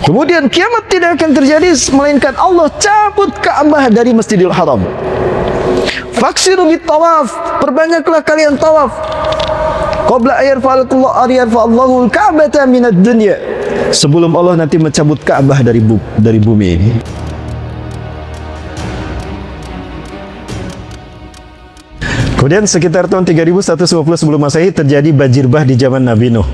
Kemudian kiamat tidak akan terjadi melainkan Allah cabut Ka'bah dari Masjidil Haram. Faksiru bit tawaf, perbanyaklah kalian tawaf. Qabla ayarfa'allahu al-Ka'bata minad dunya, sebelum Allah nanti mencabut Ka'bah dari bumi ini. Kemudian sekitar tahun 3150 sebelum Masehi terjadi banjir bah di zaman Nabi Nuh.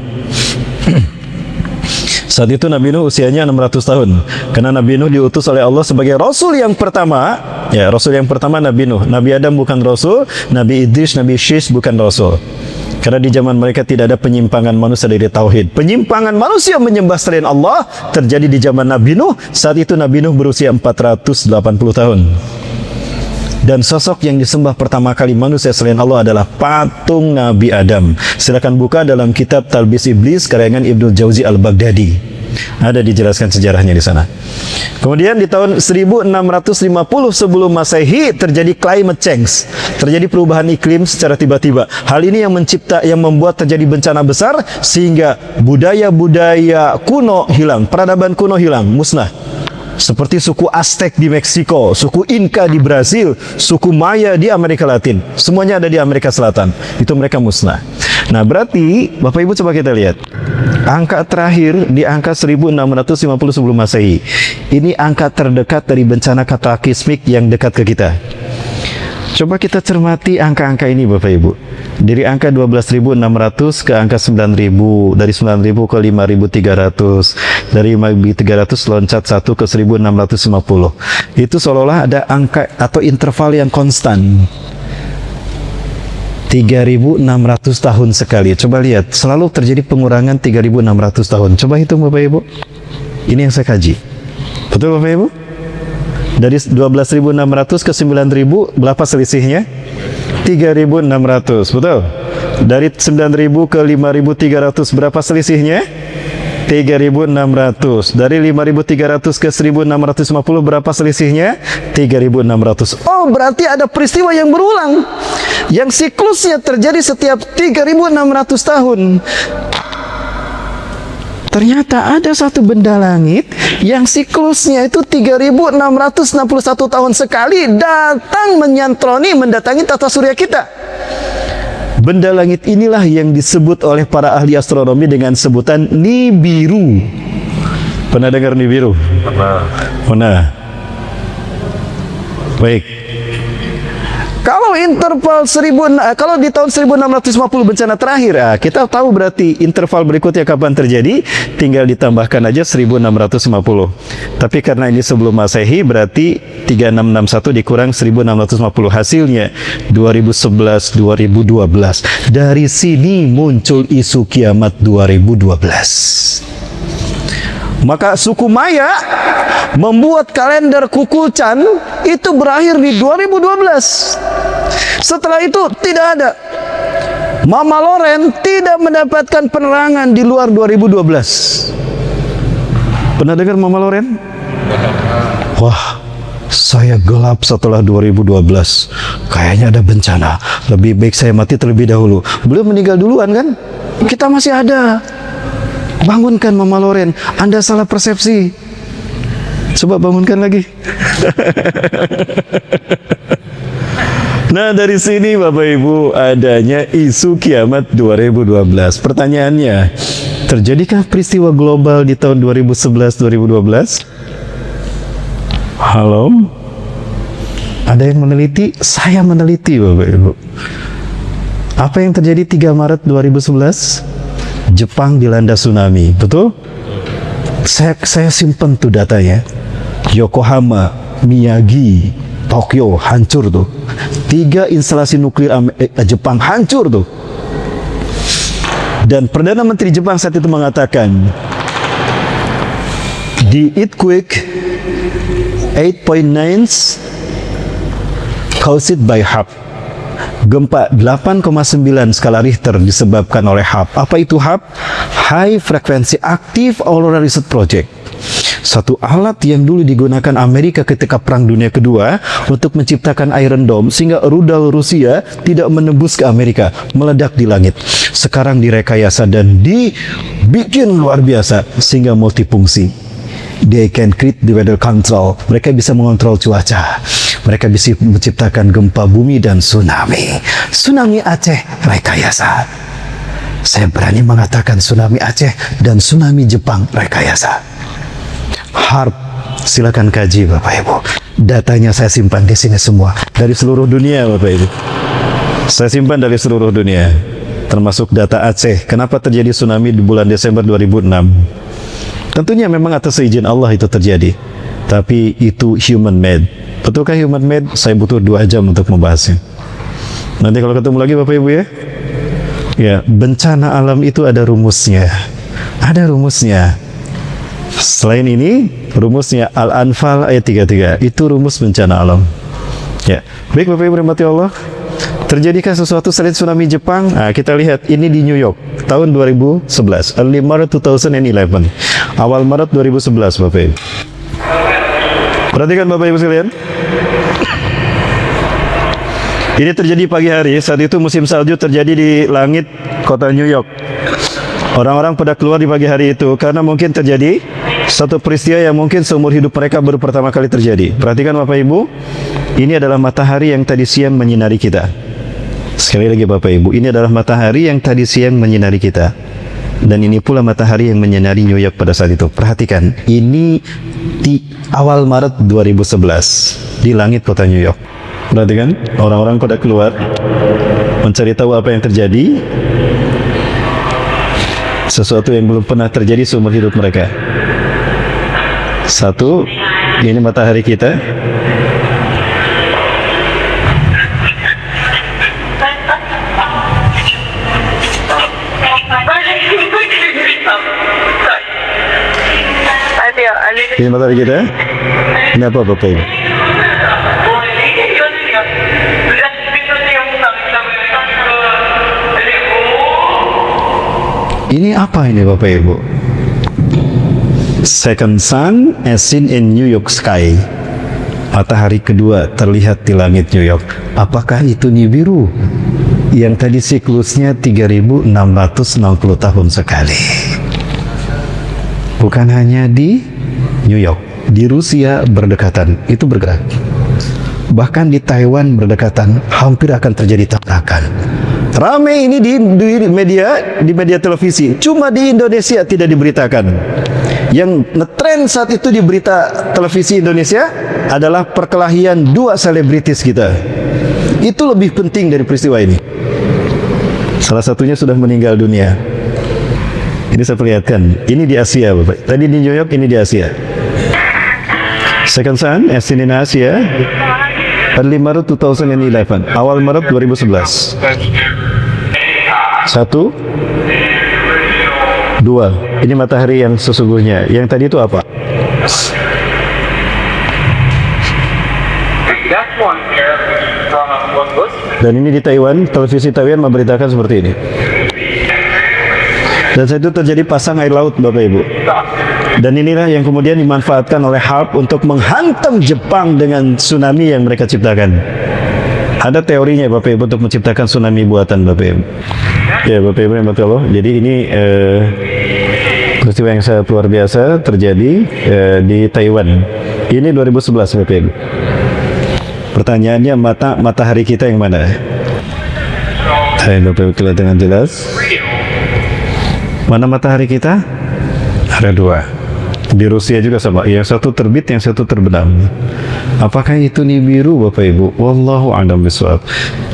Saat itu Nabi Nuh usianya 600 tahun. Karena Nabi Nuh diutus oleh Allah sebagai Rasul yang pertama. Ya, Rasul yang pertama Nabi Nuh. Nabi Adam bukan Rasul, Nabi Idris, Nabi Syis bukan Rasul. Karena di zaman mereka tidak ada penyimpangan manusia dari Tauhid. Penyimpangan manusia menyembah selain Allah terjadi di zaman Nabi Nuh. Saat itu Nabi Nuh berusia 480 tahun. Dan sosok yang disembah pertama kali manusia selain Allah adalah patung Nabi Adam. Silakan buka dalam kitab Talbis Iblis karangan Ibnu Jauzi Al-Baghdadi. Ada dijelaskan sejarahnya di sana. Kemudian di tahun 1650 sebelum Masehi terjadi climate change. Terjadi perubahan iklim secara tiba-tiba. Hal ini yang membuat terjadi bencana besar sehingga budaya-budaya kuno hilang, peradaban kuno hilang, musnah. Seperti suku Aztec di Meksiko, suku Inca di Brasil, suku Maya di Amerika Latin. Semuanya ada di Amerika Selatan. Itu mereka musnah. Nah, berarti Bapak Ibu coba kita lihat. Angka terakhir di angka 1650 sebelum Masehi. Ini angka terdekat dari bencana kataklizmik yang dekat ke kita. Coba kita cermati angka-angka ini Bapak Ibu. Dari angka 12.600 ke angka 9.000, dari 9.000 ke 5.300, dari 5.300 loncat 1 ke 1.650. Itu seolah-olah ada angka atau interval yang konstan. 3.600 tahun sekali. Coba lihat, selalu terjadi pengurangan 3.600 tahun. Coba hitung Bapak Ibu. Ini yang saya kaji. Betul Bapak Ibu? Dari 12.600 ke 9.000 berapa selisihnya? 3.600, betul? Dari 9.000 ke 5.300 berapa selisihnya? 3.600. Dari 5.300 ke 1.650 berapa selisihnya? 3.600. Oh, berarti ada peristiwa yang berulang, yang siklusnya terjadi setiap 3.600 tahun. Ternyata ada satu benda langit yang siklusnya itu 3.661 tahun sekali datang mendatangi tata surya kita. Benda langit inilah yang disebut oleh para ahli astronomi dengan sebutan Nibiru. Pernah dengar Nibiru? Pernah. Baik. Kalau kalau di tahun 1650 bencana terakhir, kita tahu berarti interval berikutnya kapan terjadi, tinggal ditambahkan aja 1650. Tapi karena ini sebelum Masehi, berarti 3661 dikurang 1650, hasilnya 2011, 2012. Dari sini muncul isu kiamat 2012. Maka suku Maya membuat kalender Kukulcan itu berakhir di 2012. Setelah itu tidak ada. Mama Loren tidak mendapatkan penerangan di luar 2012. Pernah dengar Mama Loren? Wah, saya gelap setelah 2012. Kayaknya ada bencana. Lebih baik saya mati terlebih dahulu. Beliau meninggal duluan kan? Kita masih ada. Bangunkan Mama Loren, Anda salah persepsi. Coba bangunkan lagi. Nah, dari sini Bapak Ibu adanya isu kiamat 2012. Pertanyaannya, terjadikah peristiwa global di tahun 2011-2012? Halo? Ada yang meneliti? Saya meneliti Bapak Ibu. Apa yang terjadi 3 Maret 2011? Jepang dilanda tsunami, betul? Saya simpen tuh datanya. Yokohama, Miyagi, Tokyo hancur tuh. 3 instalasi nuklir Jepang hancur tuh. Dan Perdana Menteri Jepang saat itu mengatakan, the earthquake 8.9 caused by HAP. Gempa 8,9 skala Richter disebabkan oleh HAP. Apa itu HAP? High Frequency Active Auroral Research Project. Satu alat yang dulu digunakan Amerika ketika Perang Dunia Kedua untuk menciptakan Iron Dome sehingga rudal Rusia tidak menembus ke Amerika, meledak di langit. Sekarang direkayasa dan dibikin luar biasa sehingga multifungsi. They can create the weather control. Mereka bisa mengontrol cuaca. Mereka bisa menciptakan gempa bumi dan tsunami. Tsunami Aceh rekayasa. Saya berani mengatakan tsunami Aceh dan tsunami Jepang rekayasa. HAARP, silakan kaji Bapak Ibu. Datanya saya simpan di sini semua dari seluruh dunia Bapak Ibu. Saya simpan dari seluruh dunia, termasuk data Aceh. Kenapa terjadi tsunami di bulan Desember 2006? Tentunya memang atas izin Allah itu terjadi, tapi itu human made. Betulkah human made? Saya butuh 2 jam untuk membahasnya. Nanti kalau ketemu lagi Bapak Ibu ya. Ya, bencana alam itu ada rumusnya. Ada rumusnya. Selain ini, rumusnya Al-Anfal ayat 33. Itu rumus bencana alam. Ya, baik Bapak Ibu rahmati Allah. Terjadikah sesuatu selain tsunami Jepang? Nah, kita lihat ini di New York tahun 2011, early March 2011, awal Maret 2011 Bapak Ibu. Perhatikan Bapak Ibu sekalian. Ini terjadi pagi hari. Saat itu musim salju terjadi di langit kota New York. Orang-orang pada keluar di pagi hari itu karena mungkin terjadi satu peristiwa yang mungkin seumur hidup mereka baru pertama kali terjadi. Perhatikan Bapak Ibu, ini adalah matahari yang tadi siang menyinari kita. Sekali lagi Bapak Ibu, ini adalah matahari yang tadi siang menyinari kita. Dan ini pula matahari yang menyinari New York pada saat itu. Perhatikan, ini di awal Maret 2011 di langit kota New York. Perhatikan, orang-orang pada keluar mencari tahu apa yang terjadi. Sesuatu yang belum pernah terjadi seumur hidup mereka. Satu, ini matahari kita. Ini matahari kita. Ini apa Bapak Ibu? Ini apa ini Bapak Ibu? Second sun as seen in New York sky. Matahari kedua terlihat di langit New York. Apakah itu Nibiru? Yang tadi siklusnya 3.660 tahun sekali. Bukan hanya di New York, di Rusia berdekatan, itu bergerak. Bahkan di Taiwan berdekatan, hampir akan terjadi tabrakan. Ramai ini di media televisi. Cuma di Indonesia tidak diberitakan. Yang ngetrend saat itu di berita televisi Indonesia adalah perkelahian 2 selebritis kita. Itu lebih penting dari peristiwa ini. Salah satunya sudah meninggal dunia. Ini saya perlihatkan. Ini di Asia Bapak. Tadi di New York, ini di Asia. Second sun as seen in Asia. Early Maret 2011, awal Maret 2011. 1, 2. Ini matahari yang sesungguhnya. Yang tadi itu apa? Dan ini di Taiwan, televisi Taiwan memberitakan seperti ini. Dan saat itu terjadi pasang air laut Bapak Ibu. Dan inilah yang kemudian dimanfaatkan oleh HAARP untuk menghantam Jepang dengan tsunami yang mereka ciptakan. Ada teorinya Bapak Ibu untuk menciptakan tsunami buatan Bapak Ibu. Ya Bapak Ibu yang Allah. Jadi ini peristiwa yang sangat luar biasa terjadi di Taiwan. Ini 2011 Bapak Ibu. Pertanyaannya, matahari kita yang mana? Hai Bapak Ibu, kelihatan dengan jelas. Mana matahari kita? Ada 2. Di Rusia juga sama. Yang satu terbit, yang satu terbenam. Apakah itu Nibiru Bapak Ibu? Wallahu a'lam bishawab.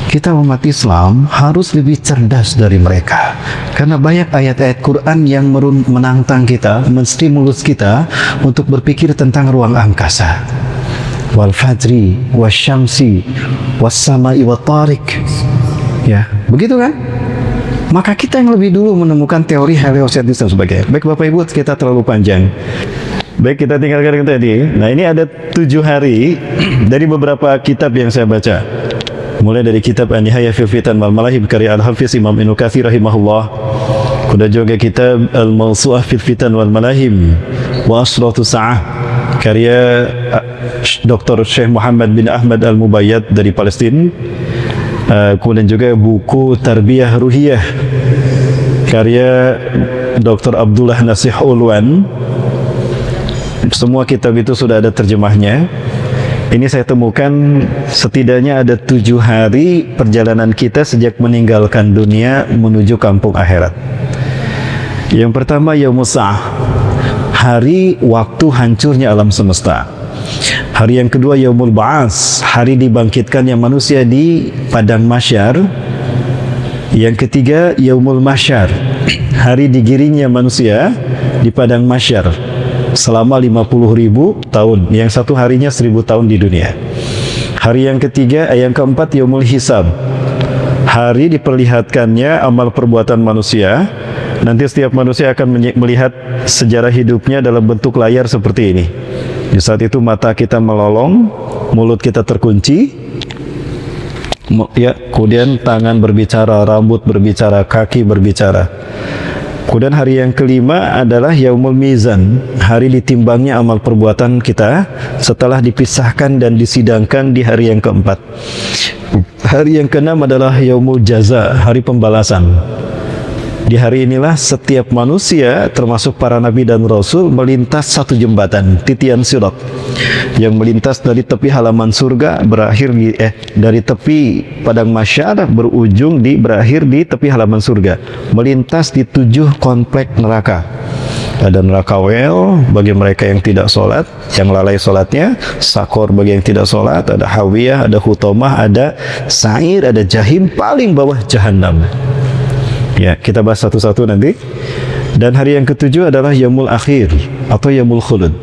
Kita umat Islam harus lebih cerdas dari mereka. Karena banyak ayat-ayat Quran yang menantang kita, menstimulus kita untuk berpikir tentang ruang angkasa. Wal fajri, wasyamsi, wassama'i wattariq. Ya, begitu kan? Maka kita yang lebih dulu menemukan teori heliosentris dan sebagainya. Baik Bapak Ibu, kita terlalu panjang. Baik, kita tinggalkan tadi. Nah, ini ada 7 hari dari beberapa kitab yang saya baca. Mulai dari kitab An-Nihayah fil Fitan wal Malahib karya Al-Hafiz Imam Ibnu Katsir rahimahullah. Kemudian juga kitab Al-Mawsu'ah fil Fitan wal Malahib wa Asratu Sa'ah karya Dr. Syekh Muhammad bin Ahmad Al-Mubayyad dari Palestina. Kemudian juga buku Tarbiyah Ruhiyah karya Dr. Abdullah Nasih Ulwan. Semua kitab itu sudah ada terjemahnya. Ini saya temukan setidaknya ada 7 hari perjalanan kita sejak meninggalkan dunia menuju kampung akhirat. Yang pertama Yaumul Sa'ah, hari waktu hancurnya alam semesta. Hari yang kedua Yaumul Ba'ats, hari dibangkitkannya manusia di padang mahsyar. Yang ketiga Yaumul Mahsyar, hari digiringnya manusia di padang mahsyar selama 50.000 tahun, yang satu harinya 1000 tahun di dunia. Hari yang ketiga, yang keempat Yaumul Hisab, hari diperlihatkannya amal perbuatan manusia. Nanti setiap manusia akan melihat sejarah hidupnya dalam bentuk layar seperti ini. Di saat itu mata kita melolong, mulut kita terkunci, ya, kemudian tangan berbicara, rambut berbicara, kaki berbicara. Kemudian hari yang kelima adalah Yaumul Mizan, hari ditimbangnya amal perbuatan kita setelah dipisahkan dan disidangkan di hari yang keempat. Hari yang keenam adalah Yaumul Jaza, hari pembalasan. Di hari inilah setiap manusia termasuk para nabi dan rasul melintas satu jembatan, titian sirat, yang melintas dari tepi halaman surga berakhir di dari tepi padang mahsyar berujung berakhir di tepi halaman surga, melintas di 7 komplek neraka. Ada neraka wel bagi mereka yang tidak sholat, yang lalai sholatnya, sakor bagi yang tidak sholat, ada hawiyah, ada hutomah, ada sa'ir, ada jahim, paling bawah jahannam. Ya, kita bahas satu-satu nanti. Dan hari yang ketujuh adalah Yaumul Akhir atau Yaumul Khulud.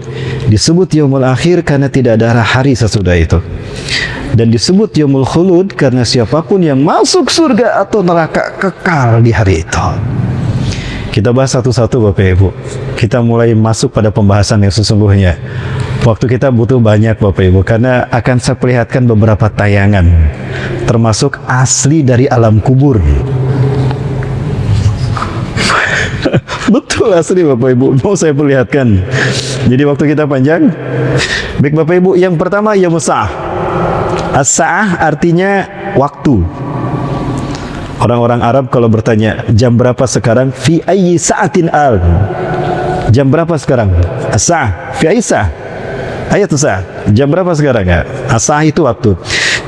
Disebut Yaumul Akhir karena tidak ada hari sesudah itu. Dan disebut Yaumul Khulud karena siapapun yang masuk surga atau neraka kekal di hari itu. Kita bahas satu-satu Bapak Ibu. Kita mulai masuk pada pembahasan yang sesungguhnya. Waktu kita butuh banyak Bapak Ibu, karena akan saya perlihatkan beberapa tayangan, termasuk asli dari alam kubur. Betul asli Bapak Ibu, mau saya perlihatkan. Jadi waktu kita panjang. Baik Bapak Ibu, yang pertama Yaumul Sa'ah. As-Sa'ah artinya waktu. Orang-orang Arab kalau bertanya jam berapa sekarang, fi ayyi sa'atin al, jam berapa sekarang? As-Sa'ah, fi ayyi sa'ah, ayatu sa'ah, jam berapa sekarang ya? As-Sa'ah itu waktu.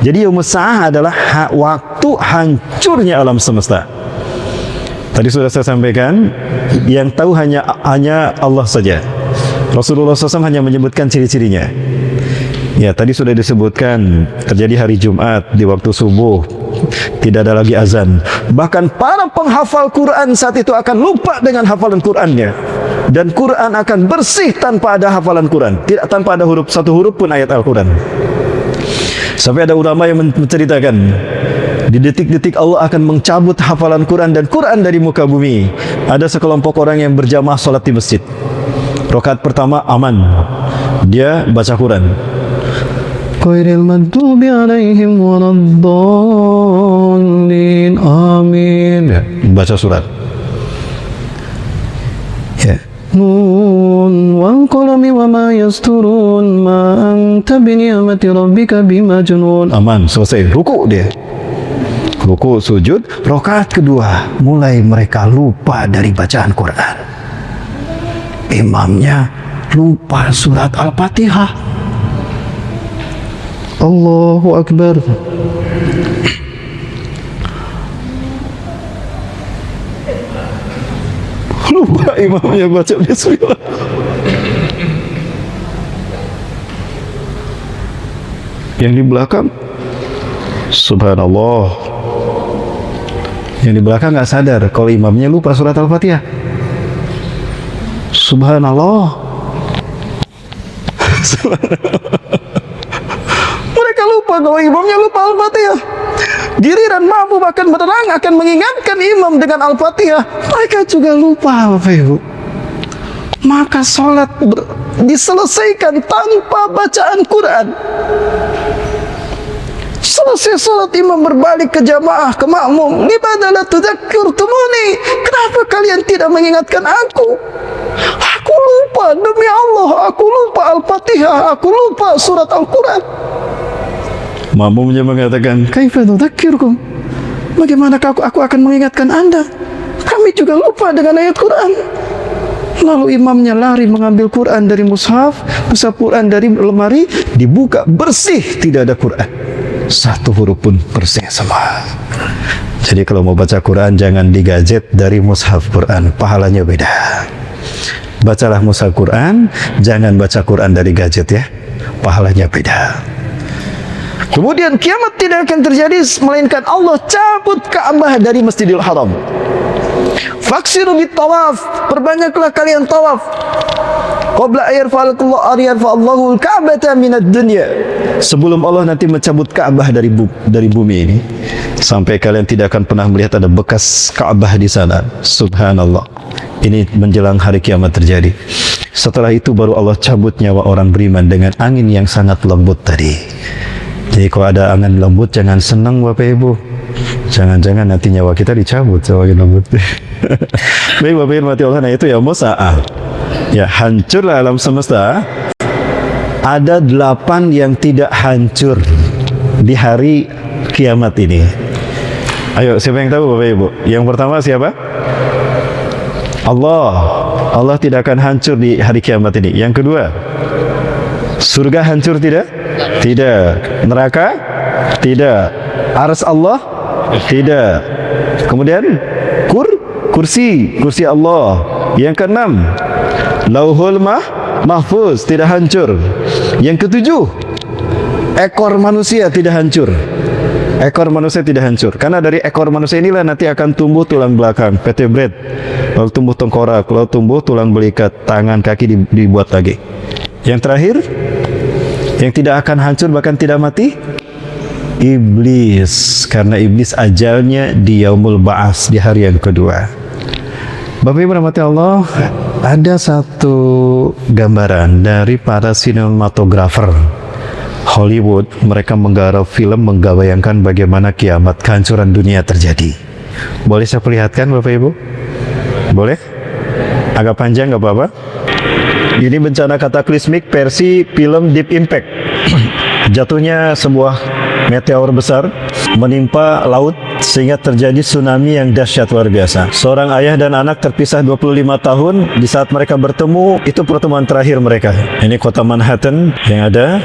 Jadi Yaumul Sa'ah adalah waktu hancurnya alam semesta. Tadi sudah saya sampaikan, yang tahu hanya Allah saja. Rasulullah SAW hanya menyebutkan ciri-cirinya. Ya, tadi sudah disebutkan terjadi hari Jumat di waktu subuh, tidak ada lagi azan. Bahkan para penghafal Quran saat itu akan lupa dengan hafalan Qurannya, dan Quran akan bersih tanpa ada hafalan Quran, tidak tanpa ada satu huruf pun ayat Al-Quran. Sampai ada ulama yang menceritakan, di detik-detik Allah akan mencabut hafalan Quran dan Quran dari muka bumi. Ada sekelompok orang yang berjamaah sholat di masjid. Rakaat pertama aman, dia baca Quran. Ghairil maghdubi alaihim waladdallin, amin. Ya, baca surat. Ya. Nun wal qalami wama yasturun ma anta bi ni'mati rabbika bimajnun. Aman, selesai. Ruku dia. Ruku, sujud. Rakaat kedua mulai mereka lupa dari bacaan Quran. Imamnya lupa surat Al-Fatihah. Allahu Akbar. Lupa imamnya baca bismillah. Yang di belakang subhanallah. Yang di belakang nggak sadar kalau imamnya lupa surat Al-Fatihah. Subhanallah. Mereka lupa kalau imamnya lupa Al-Fatihah. Giliran makmum akan menerang, akan mengingatkan imam dengan Al-Fatihah, mereka juga lupa Bapak Ibu. Maka sholat diselesaikan tanpa bacaan Quran. Selesai sholat, imam berbalik ke jamaah, ke makmum. Limadha la tudzakkirtumuni? Kenapa kalian tidak mengingatkan aku? Aku lupa, demi Allah, aku lupa Al-Fatihah, aku lupa surat Al-Quran. Makmumnya mengatakan, kaifa nudzakkirukum? Bagaimana aku akan mengingatkan Anda? Kami juga lupa dengan ayat Quran. Lalu imamnya lari mengambil Quran dari mushaf, mushaf Quran dari lemari, dibuka bersih, tidak ada Quran. Satu huruf pun bersih semua. Jadi kalau mau baca Quran jangan digadget dari mushaf Quran, pahalanya beda. Bacalah mushaf Quran, jangan baca Quran dari gadget ya, pahalanya beda. Kemudian kiamat tidak akan terjadi melainkan Allah cabut Ka'bah dari Masjidil Haram. Faksiru bit tawaf, perbanyaklah kalian tawaf. Qabla ayarfa'allahu al-Ka'bata minad dunya. Sebelum Allah nanti mencabut Ka'bah dari bumi ini, sampai kalian tidak akan pernah melihat ada bekas Ka'bah di sana. Subhanallah. Ini menjelang hari kiamat terjadi. Setelah itu baru Allah cabut nyawa orang beriman dengan angin yang sangat lembut tadi. Jadi kalau ada angin lembut jangan senang Bapak Ibu. Jangan-jangan nanti nyawa kita dicabut sama angin lembut. Baik Bapak Ibu mati Allah, nah itu ya musa'ah. Ya hancurlah alam semesta. Ada 8 yang tidak hancur di hari kiamat ini. Ayo siapa yang tahu Bapak Ibu? Yang pertama siapa? Allah tidak akan hancur di hari kiamat ini. Yang kedua, surga hancur tidak? Tidak. Neraka? Tidak. Arsy Allah? Tidak. Kemudian kursi Allah. Yang keenam, Lauhul Mahfuz tidak hancur. Yang ketujuh, ekor manusia tidak hancur. Ekor manusia tidak hancur. Karena dari ekor manusia inilah nanti akan tumbuh tulang belakang, vertebrate. Lalu tumbuh tengkorak, lalu tumbuh tulang belikat, tangan, kaki dibuat lagi. Yang terakhir, yang tidak akan hancur bahkan tidak mati, iblis. Karena iblis ajalnya di yaumul ba'ats, di hari yang kedua. Bapak Ibu rahmati Allah, ada satu gambaran dari para sinematografer Hollywood. Mereka menggarap film menggambarkan bagaimana kiamat, kehancuran dunia terjadi. Boleh saya perlihatkan Bapak Ibu? Boleh? Agak panjang nggak apa-apa? Ini bencana kataklismik versi film Deep Impact. Jatuhnya sebuah meteor besar menimpa laut sehingga terjadi tsunami yang dahsyat luar biasa. Seorang ayah dan anak terpisah 25 tahun. Di saat mereka bertemu, itu pertemuan terakhir mereka. Ini kota Manhattan yang ada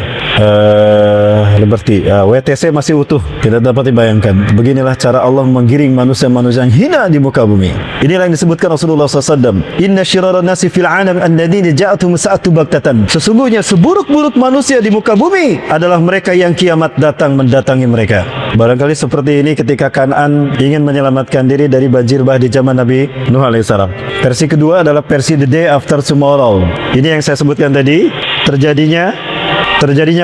Liberty, WTC masih utuh, tidak dapat dibayangkan. Beginilah cara Allah menggiring manusia-manusia yang hina di muka bumi. Inilah yang disebutkan Rasulullah SAW. Inna syiraran nasi fil alam annadina ja'atuhum sa'atu baktatan. Sesungguhnya seburuk-buruk manusia di muka bumi adalah mereka yang kiamat datang mendatangi mereka. Barangkali seperti ini ketika Kan'an ingin menyelamatkan diri dari banjir bah di zaman Nabi Nuh alaihissalam. Versi kedua adalah versi The Day After Tomorrow. Ini yang saya sebutkan tadi, terjadinya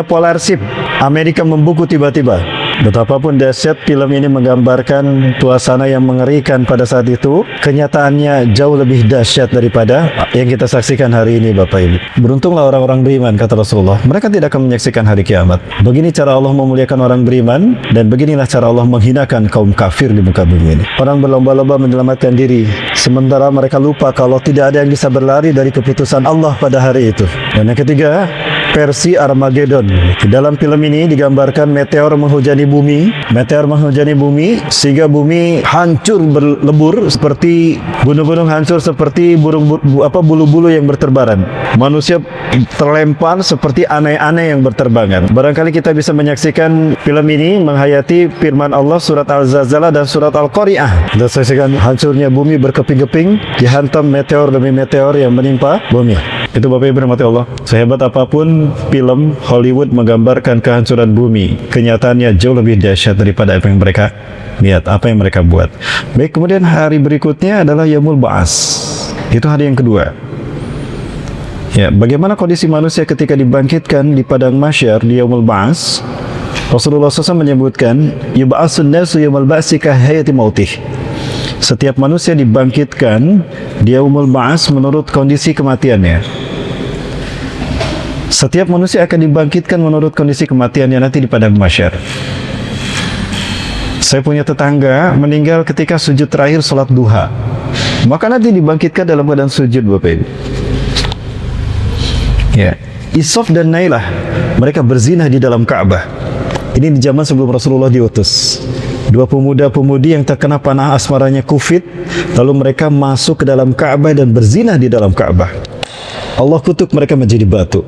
polar shift. Amerika membuku tiba-tiba. Betapapun dahsyat film ini menggambarkan suasana yang mengerikan pada saat itu, kenyataannya jauh lebih dahsyat daripada yang kita saksikan hari ini Bapak Ibu. Beruntunglah orang-orang beriman, kata Rasulullah. Mereka tidak akan menyaksikan hari kiamat. Begini cara Allah memuliakan orang beriman, dan beginilah cara Allah menghinakan kaum kafir di muka bumi ini. Orang berlomba-lomba menyelamatkan diri, sementara mereka lupa kalau tidak ada yang bisa berlari dari keputusan Allah pada hari itu. Dan yang ketiga, versi Armageddon. Dalam film ini digambarkan meteor menghujani bumi sehingga bumi hancur berlebur seperti gunung-gunung hancur seperti bulu-bulu yang berterbaran. Manusia terlempar seperti aneh-aneh yang berterbangan. Barangkali kita bisa menyaksikan film ini menghayati firman Allah surat Al-Zalzalah dan surat Al-Qari'ah. Kita saksikan hancurnya bumi berkeping-keping, dihantam meteor demi meteor yang menimpa bumi. Itu Bapak Ibu rahmati Allah. Sehebat apapun film Hollywood menggambarkan kehancuran bumi, kenyataannya jauh lebih dahsyat daripada apa yang mereka lihat, apa yang mereka buat. Baik, kemudian hari berikutnya adalah Yaumul Ba'ats. Itu hari yang kedua. Ya, bagaimana kondisi manusia ketika dibangkitkan di padang mahsyar di Yaumul Ba'ats? Rasulullah SAW menyebutkan, yub'atsun nasu yaumul ba'tsi kahayati mautih. Setiap manusia dibangkitkan di Yaumul Ba'ats menurut kondisi kematiannya. Setiap manusia akan dibangkitkan menurut kondisi kematiannya nanti di padang mahsyar. Saya punya tetangga meninggal ketika sujud terakhir sholat duha. Maka nanti dibangkitkan dalam keadaan sujud Bapak Ibu. Ya, Isof dan Nailah, mereka berzinah di dalam Ka'bah. Ini di zaman sebelum Rasulullah diutus. Dua pemuda-pemudi yang terkena panah asmaranya Kufit, lalu mereka masuk ke dalam Ka'bah dan berzina di dalam Ka'bah. Allah kutuk mereka menjadi batu.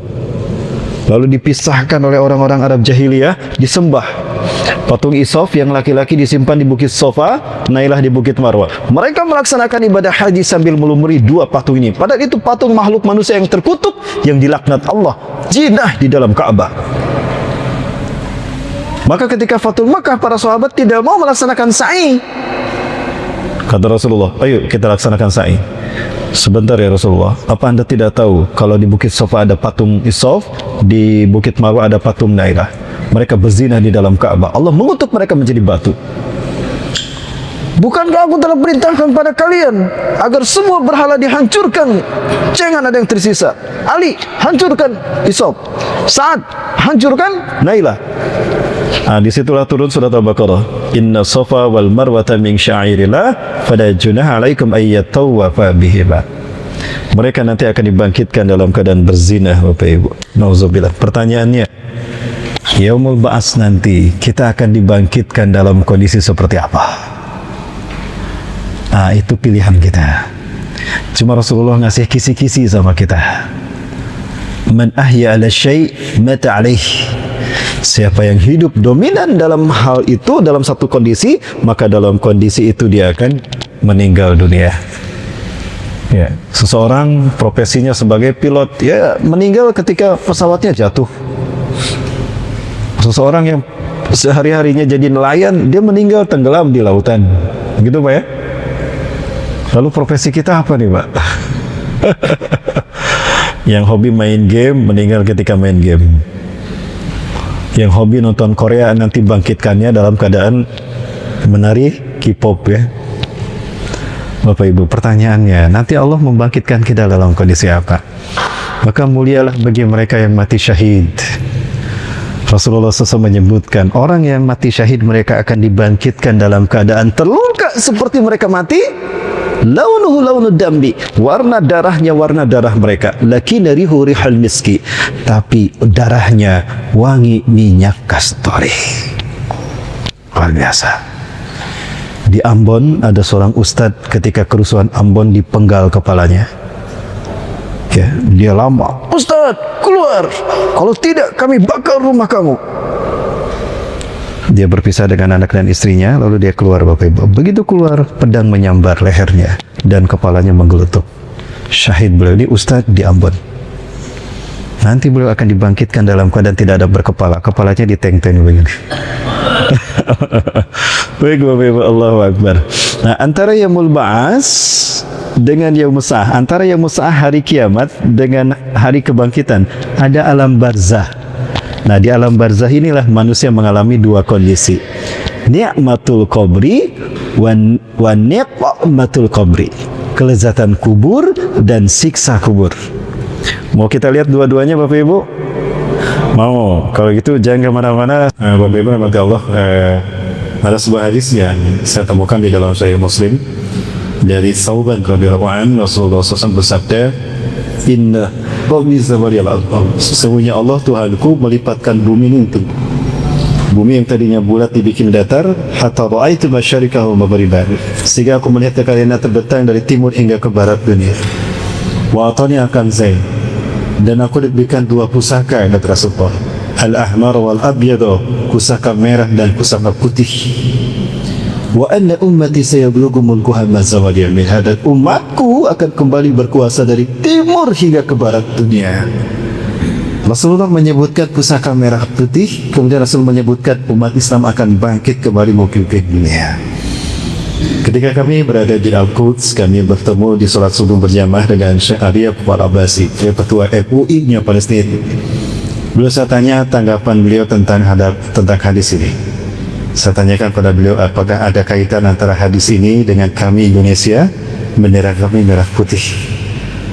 Lalu dipisahkan oleh orang-orang Arab jahiliyah, disembah. Patung Isof yang laki-laki disimpan di Bukit Sofa, Nailah di Bukit Marwah. Mereka melaksanakan ibadah haji sambil melumuri dua patung ini. Padahal itu patung makhluk manusia yang terkutuk, yang dilaknat Allah, jinah di dalam Ka'bah. Maka ketika Fathul Makkah, para sahabat tidak mau melaksanakan sa'i. Kata Rasulullah, ayo kita laksanakan sa'i. Sebentar ya Rasulullah, apa anda tidak tahu kalau di Bukit Sofa ada patung Isof, di Bukit Marwah ada patung Nailah? Mereka berzina di dalam Ka'bah. Allah mengutuk mereka menjadi batu. Bukankah aku telah perintahkan pada kalian agar semua berhala dihancurkan, jangan ada yang tersisa. Ali, hancurkan Isof. Sa'ad, hancurkan Nailah. Disitulah turun surat Al-Baqarah. Inna Safa wal Marwata min sya'airillah fala junaha 'alaikum ayyatawafa bihima. Mereka nanti akan dibangkitkan dalam keadaan berzina, Bapak Ibu. Nauzubillah. Pertanyaannya, Yaumul Ba'ats nanti kita akan dibangkitkan dalam kondisi seperti apa? Itu pilihan kita. Cuma Rasulullah ngasih kisi-kisi sama kita. Man ahya 'ala syai' mata 'alaihi. Siapa yang hidup dominan dalam hal itu, dalam satu kondisi, maka dalam kondisi itu dia akan meninggal dunia. Ya, seseorang profesinya sebagai pilot, ya meninggal ketika pesawatnya jatuh. Seseorang yang sehari-harinya jadi nelayan, dia meninggal tenggelam di lautan. Begitu Pak ya? Lalu profesi kita apa nih Pak? Yang hobi main game, meninggal ketika main game. Yang hobi nonton Korea, nanti bangkitkannya dalam keadaan menari K-pop ya. Bapak Ibu, pertanyaannya, nanti Allah membangkitkan kita dalam kondisi apa? Maka mulialah bagi mereka yang mati syahid. Rasulullah SAW menyebutkan, orang yang mati syahid mereka akan dibangkitkan dalam keadaan terluka seperti mereka mati. Launuhu launud dambi, warna darahnya warna darah mereka. Lakin rihu rihal miski, tapi darahnya wangi minyak kasturi. Luar biasa. Di Ambon ada seorang ustadz, ketika kerusuhan Ambon dipenggal kepalanya. Ya, dia lama, Ustadz keluar, kalau tidak kami bakar rumah kamu. Dia berpisah dengan anak dan istrinya, lalu dia keluar Bapak Ibu. Begitu keluar, pedang menyambar lehernya dan kepalanya menggelutuk. Syahid beliau, ini Ustadz di Ambon. Nanti beliau akan dibangkitkan dalam keadaan tidak ada berkepala, kepalanya diteng-teng begini. Baik Bapak Ibu, Allahu Akbar. Nah, antara Yaumul Ba'ats dengan Yaumus Sa'ah, antara Yaumus Sa'ah hari kiamat dengan hari kebangkitan, ada alam barzah. Nah, di alam barzah inilah manusia mengalami dua kondisi. Ni'matul qabri wa ni'matul qabri. Kelezatan kubur dan siksa kubur. Mau kita lihat dua-duanya Bapak Ibu? Mau. Kalau gitu jangan kemana-mana. Bapak Ibu rahmati Allah. Ada sebuah hadis yang saya temukan di dalam Sahih Muslim dari Thauban radhiyallahu anhu. Rasulullah SAW bersabda, Inna Rabbi zawariyal al-ardh. Sesungguhnya Allah Tuhanku melipatkan bumi ini untuk bumi yang tadinya bulat dibikin datar, hatta ra'aitu masyarikahu maghriban, sehingga aku melihat kalian terbentang dari timur hingga ke barat dunia. Wa atani akan zain, dan aku diberikan dua pusaka yang Rasulullah, al-ahmar wal abyad, pusaka merah dan pusaka putih. Wa anna ummati sayablughu mulkuha ma zawadiya min hada, umatku akan kembali berkuasa dari timur hingga ke barat dunia. Rasulullah menyebutkan pusaka merah putih, kemudian Rasul menyebutkan umat Islam akan bangkit kembali memimpin dunia. Ketika kami berada di Al-Quds, kami bertemu di sholat subuh berjamaah dengan Syekh Arya Al-Abasi, ketua MUI-nya Palestina. Beliau, saya tanya tanggapan beliau tentang hadis ini. Saya tanyakan pada beliau, apakah ada kaitan antara hadis ini dengan kami Indonesia, bendera kami merah putih.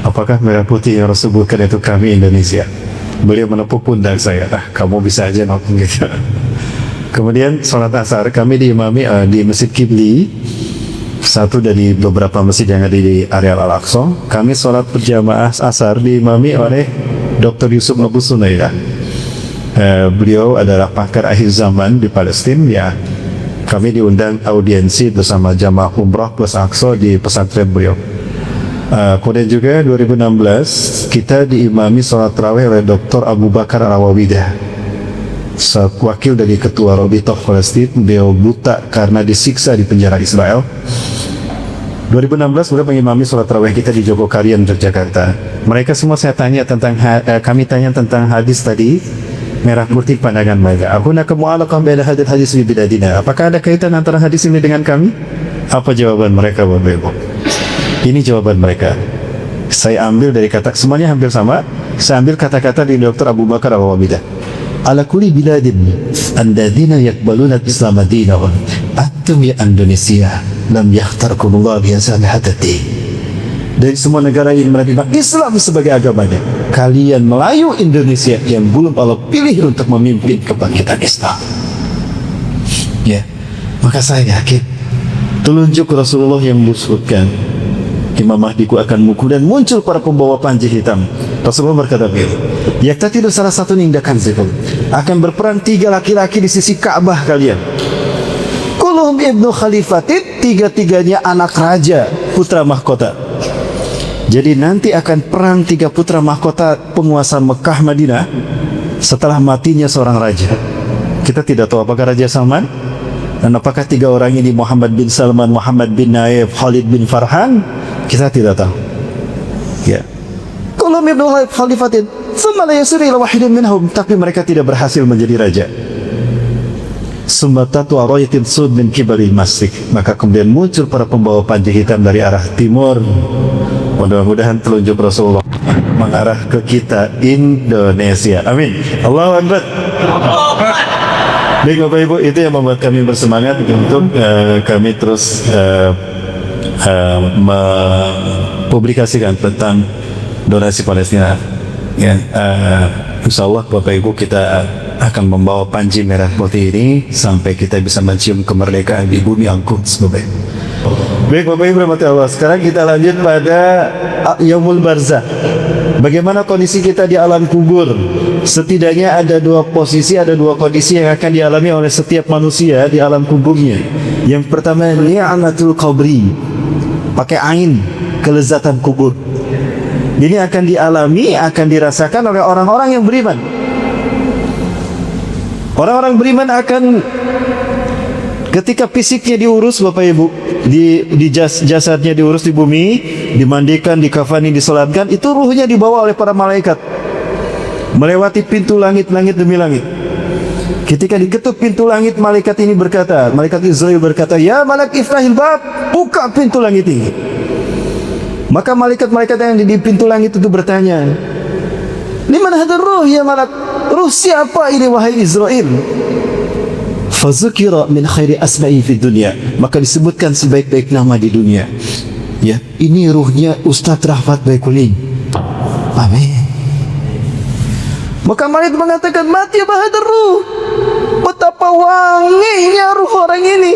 Apakah merah putih yang Rasul sebutkan itu kami Indonesia? Beliau menepuk pundak saya, kamu bisa aja ngomong gitu. Kemudian sholat asar kami diimami di Masjid Qibli, satu dari beberapa masjid yang ada di area Al-Aqsa. Kami sholat berjamaah asar diimami oleh Dr. Yusuf Abu Sunaylah. Beliau adalah pakar akhir zaman di Palestina, ya. kami diundang audiensi bersama jamaah umrah plus Aqsa di pesantren beliau. Kemudian juga 2016 kita diimami sholat tarawih oleh Dr. Abu Bakar Al-Awawidah, wakil dari ketua Rabithah Palestina. Beliau buta karena disiksa di penjara Israel. 2016 beliau mengimami sholat tarawih kita di Jogokarian, Yogyakarta. Mereka semua saya tanya tentang kami tanya tentang hadis tadi, merah putih pandangan mereka. Aku nak mu'alaqah baina hadis bi biladina. Apakah ada kaitan antara hadis ini dengan kami? Apa jawaban mereka, Bapak Ibu? Ini jawaban mereka. Saya ambil dari kata, semuanya hampir sama. Saya ambil kata-kata di Dr. Abu Bakar Al-Awawidah. Ala kulli biladin alladzina yaqbaluna al-islam dinahum antum ya Indonesia lam yakhtarkumullah bi hadati. Dari semua negara yang menerima Islam sebagai agamanya, kalian Melayu Indonesia yang belum Allah pilih untuk memimpin kebangkitan Islam. Ya, maka saya yakin telunjuk Rasulullah yang disebutkan Imam Mahdiku akan mukul dan muncul para pembawa panji hitam. Rasulullah berkata begitu. Yaktatilu salah satu nindakan zikr akan berperang 3 laki-laki di sisi Ka'bah kalian. Kulluhum ibnu khalifatin, 3-3-nya anak raja, putra mahkota. Jadi nanti akan perang 3 putra mahkota penguasa Mekah Madinah setelah matinya seorang raja. Kita tidak tahu apakah Raja Salman dan apakah 3 orang ini Muhammad bin Salman, Muhammad bin Naif, Khalid bin Farhan. Kita tidak tahu. Ya. Kalau ibnu khalifatin, summa la yasir ila wahidin minhum, tapi mereka tidak berhasil menjadi raja. Summa tatu arayatin sud min kibaril masrik, maka kemudian muncul para pembawa panji hitam dari arah timur. Mudah-mudahan telunjuk Rasulullah mengarah ke kita Indonesia. Amin. Allahu Akbar. Baik Bapak Ibu, itu yang membuat kami bersemangat untuk kami terus mempublikasikan tentang donasi Palestina. Ya, insya Allah Bapak Ibu, kita akan membawa panji merah putih ini sampai kita bisa mencium kemerdekaan di bumi Al-Quds. Baik Bapak Ibu rahmati Allah, sekarang kita lanjut pada Yaumul Barzah. Bagaimana kondisi kita di alam kubur? Setidaknya ada 2 posisi, ada 2 kondisi yang akan dialami oleh setiap manusia di alam kuburnya. Yang pertama, ni'matul qabri, pakai ain, kelezatan kubur. Ini akan dialami, akan dirasakan oleh orang-orang yang beriman. Orang-orang beriman akan, ketika fisiknya diurus Bapak Ibu, di jasadnya diurus di bumi, dimandikan, dikafani, disolatkan, itu ruhnya dibawa oleh para malaikat melewati pintu langit-langit demi langit. Ketika diketuk pintu langit, malaikat ini berkata, malaikat Israel berkata, ya malak iftahil bab, buka pintu langit ini. Maka malaikat-malaikat yang di pintu langit itu bertanya, liman hadar ruh ya malak, ruh siapa ini wahai Israel? Fazukira min khairi asma'i fi dunia, maka disebutkan sebaik-baik nama di dunia. Ya, ini ruhnya Ustaz Rahmat Baikuling. Amin. Maka malaikat mengatakan, mati bahadar ruh, betapa wanginya ruh orang ini.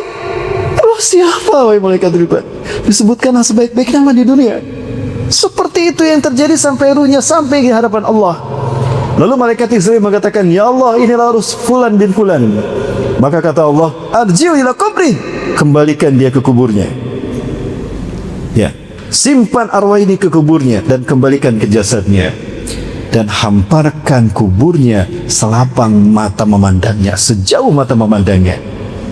Ruh siapa wahai malaikat ribat? Disebutkan sebaik-baik nama di dunia. Seperti itu yang terjadi sampai ruhnya sampai di hadapan Allah. Lalu malaikat Israel mengatakan, ya Allah, inilah ruh fulan bin fulan. Maka kata Allah, arji'u ila qabri, kembalikan dia ke kuburnya. Ya, simpan arwah ini ke kuburnya dan kembalikan ke jasadnya. Dan hamparkan kuburnya selapang mata memandangnya, sejauh mata memandangnya,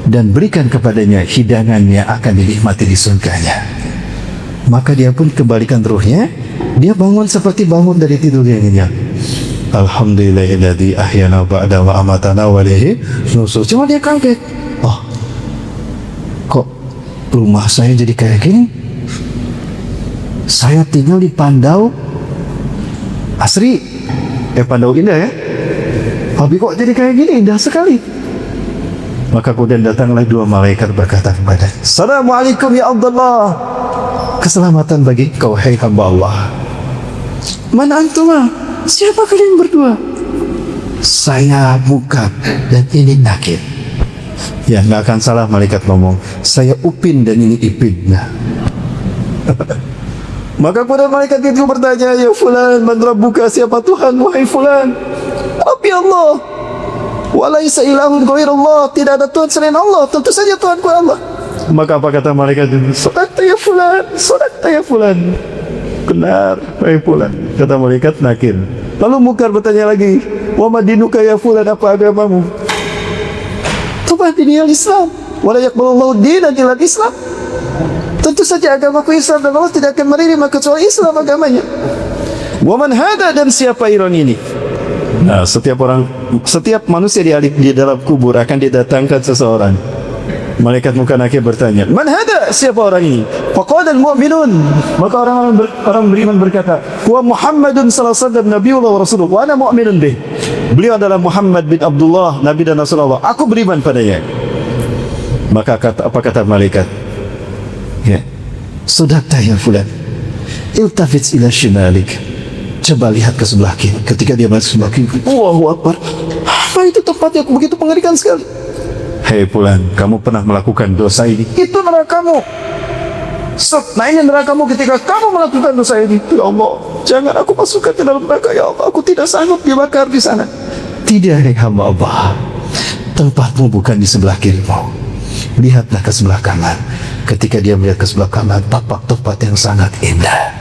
dan berikan kepadanya hidangan yang akan dinikmati di surganya. Maka dia pun kembalikan ruhnya. Dia bangun seperti bangun dari tidurnya ini. Alhamdulillahilladzi ahyana ba'da wa amatana wa ilaihi nusyur. Cuma dia kaget. Oh, kok rumah saya jadi kayak gini? Saya tinggal di Pandau asri, Pandau indah ya. Tapi kok jadi kayak gini? Indah sekali. Maka kemudian datanglah 2 malaikat berkata kepada, Assalamualaikum ya Abdullah, keselamatan bagi kau hai hamba Allah. Mana antuma? Siapa kalian berdua? Saya Mukab dan ini Nakir. Ya, nggak akan salah malaikat ngomong, saya Upin dan ini Ipin. Nah. Maka pada malaikat itu bertanya, ya fulan, man rabbuka, siapa Tuhan wahai fulan? Rabbi Allah. Walaysa ilahun ghairullah, tidak ada Tuhan selain Allah, tentu saja Tuhanku Allah. Maka apa kata malaikat itu? Sadaqta ya fulan, sadaqta ya fulan. Benar, wahai fulan. Kata malaikat nakir. Lalu Munkar bertanya lagi, wa madinuka ya fulan, apa agamamu? Tuhan dini al-Islam, wala yaqbalullahu dinan illa Islam. Tentu saja agamaku Islam dan Allah tidak akan menerima kecuali Islam agamanya. Waman hada, dan siapa Iran ini? Nah, setiap manusia di dalam kubur akan didatangkan seseorang. Malaikat Munkar Nakir bertanya, man hada, siapa orang ini? Faqala al-mu'minun, maka orang beriman berkata, wa Muhammadun sallallahu alaihi wasallam nabiyullah wa rasulullah, wa ana mu'minun bih. Beliau adalah Muhammad bin Abdullah, nabi dan rasulullah, aku beriman padanya. Maka apa kata malaikat? Ya, sadaqta ya fulan, iltafit ila shimalik. Coba lihat ke sebelah kiri. Ketika dia masuk sebelah kiri, Allahu Akbar, apa itu tempatnya begitu mengerikan sekali. Hei fulan, kamu pernah melakukan dosa ini? Itu nerakamu. Nah, ini nerakamu ketika kamu melakukan dosa ini. Ya Allah, jangan aku masukkan ke dalam neraka, ya Allah, aku tidak sanggup dibakar di sana. Tidak, hei hamba Allah, tempatmu bukan di sebelah kirimu. Lihatlah ke sebelah kanan. Ketika dia melihat ke sebelah kanan, tampak tempat yang sangat indah.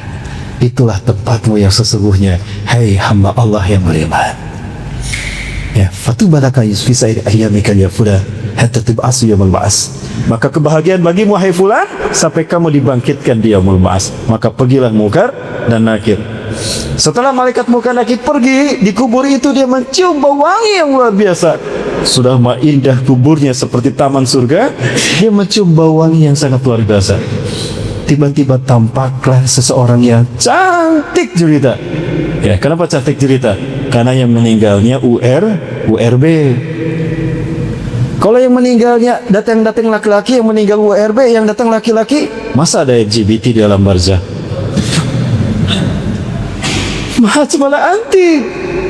Itulah tempatmu yang sesungguhnya, hei hamba Allah yang beriman. Ya, fatubalaka fi sa'ir ayyamika ya fulan hatta tub'asu yaumul ba'ats. Maka kebahagiaan bagimu wahai fulan sampai kamu dibangkitkan di yaumul ba'ats. Maka pergilah Munkar dan Nakir. Setelah malaikat Munkar Nakir pergi, di kubur itu dia mencium bau wangi yang luar biasa. Sudah indah kuburnya seperti taman surga, dia mencium bau wangi yang sangat luar biasa. Tiba-tiba tampaklah seseorang yang cantik jelita. Ya, kenapa cantik jelita? Karena yang meninggalnya URB. Kalau yang meninggalnya datang laki-laki, yang meninggal URB, yang datang laki-laki, masa ada LGBT di alam barzah? Maha anti,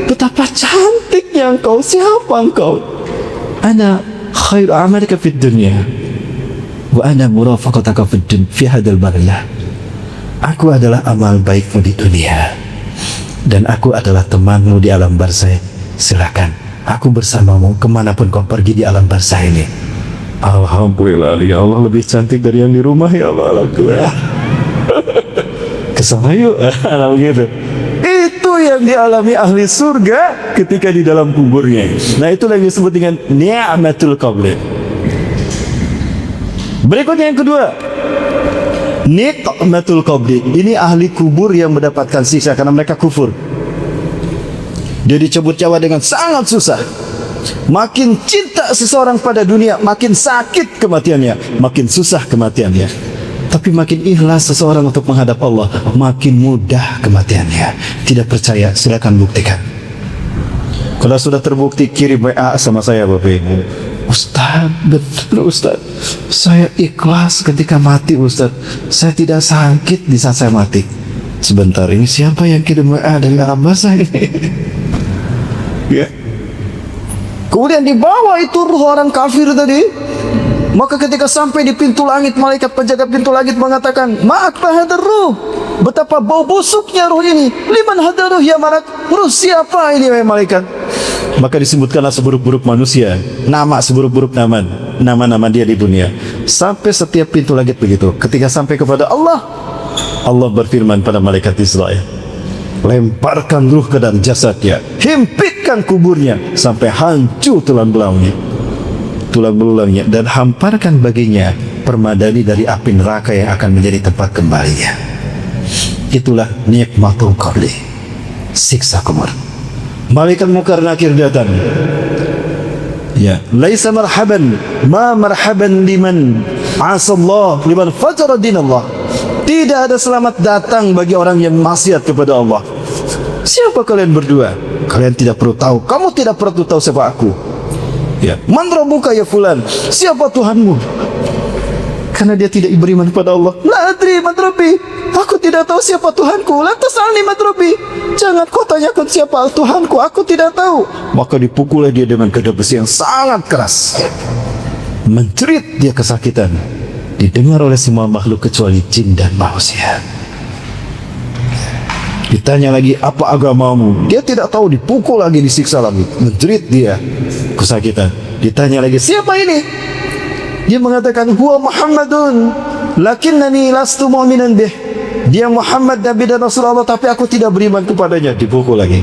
betapa cantiknya engkau. Siapa engkau? Ana khairu amalika fid dunya wa ana murafaqataka fi hadzal barzah. Aku adalah amal baikmu di dunia dan aku adalah temanmu di alam barzah. Silakan, aku bersamamu kemanapun kau pergi di alam barzah ini. Alhamdulillah, ya Allah, lebih cantik dari yang di rumah, ya Allah. Alhamdulillah. Kesana yuk. Gitu. Itu yang dialami ahli surga ketika di dalam kuburnya. Nah, itulah yang disebut dengan ni'matul qabr. Berikutnya yang kedua, ni'matul qabr. Ini ahli kubur yang mendapatkan siksa karena mereka kufur. Dia dicabut nyawa dengan sangat susah. Makin cinta seseorang pada dunia, makin sakit kematiannya, makin susah kematiannya. Tapi makin ikhlas seseorang untuk menghadap Allah, makin mudah kematiannya. Tidak percaya, silakan buktikan. Kalau sudah terbukti, kirim WA sama saya, Bapak Ibu. Ustaz, betul Ustaz, saya ikhlas ketika mati Ustaz. Saya tidak sakit di saat saya mati. Sebentar, ini siapa yang kirim WA dari alam barzah ini? Ya. Kemudian dibawa itu ruh orang kafir tadi. Maka ketika sampai di pintu langit, malaikat penjaga pintu langit mengatakan, "Ma'akba hadar ruh." Betapa bau busuknya ruh ini. Liman hadar ruh ya malak? Ruh siapa ini wahai malaikat? Maka disebutkanlah seburuk-buruk manusia, seburuk-buruk nama-nama dia di dunia. Sampai setiap pintu langit begitu. Ketika sampai kepada Allah, Allah berfirman pada malaikat Israel, lemparkan ruh ke dalam jasadnya, himpitkan kuburnya sampai hancur tulang belulangnya, dan hamparkan baginya permadani dari api neraka yang akan menjadi tempat kembalinya. Itulah nikmatul qabri, siksa kubur. Malaikat Munkar Nakir datang. Ya, laisa marhaban, ma marhaban liman asallah, liman fajara dinallah. Tidak ada selamat datang bagi orang yang maksiat kepada Allah. Siapa kalian berdua? Kalian tidak perlu tahu. Kamu tidak perlu tahu siapa aku. Ya, man rabbuka ya fulan? Siapa Tuhanmu? Karena dia tidak beriman kepada Allah. La adri man rabbi. Aku tidak tahu siapa Tuhanku. La tasalni man rabbi. Jangan kau tanyakan siapa Tuhanku, aku tidak tahu. Maka dipukullah dia dengan kedai besi yang sangat keras. Menjerit dia kesakitan. Didengar oleh semua makhluk kecuali jin dan manusia. Ditanya lagi, apa agamamu? Dia tidak tahu, dipukul lagi, disiksa lagi. Menjerit dia. kesakitan. Ditanya lagi, siapa ini? Dia mengatakan, huwa Muhammadun lakinnani lastu mu'minan bih. Dia Muhammad, Nabi dan Rasulullah, tapi aku tidak beriman kepadanya. Dipukul lagi.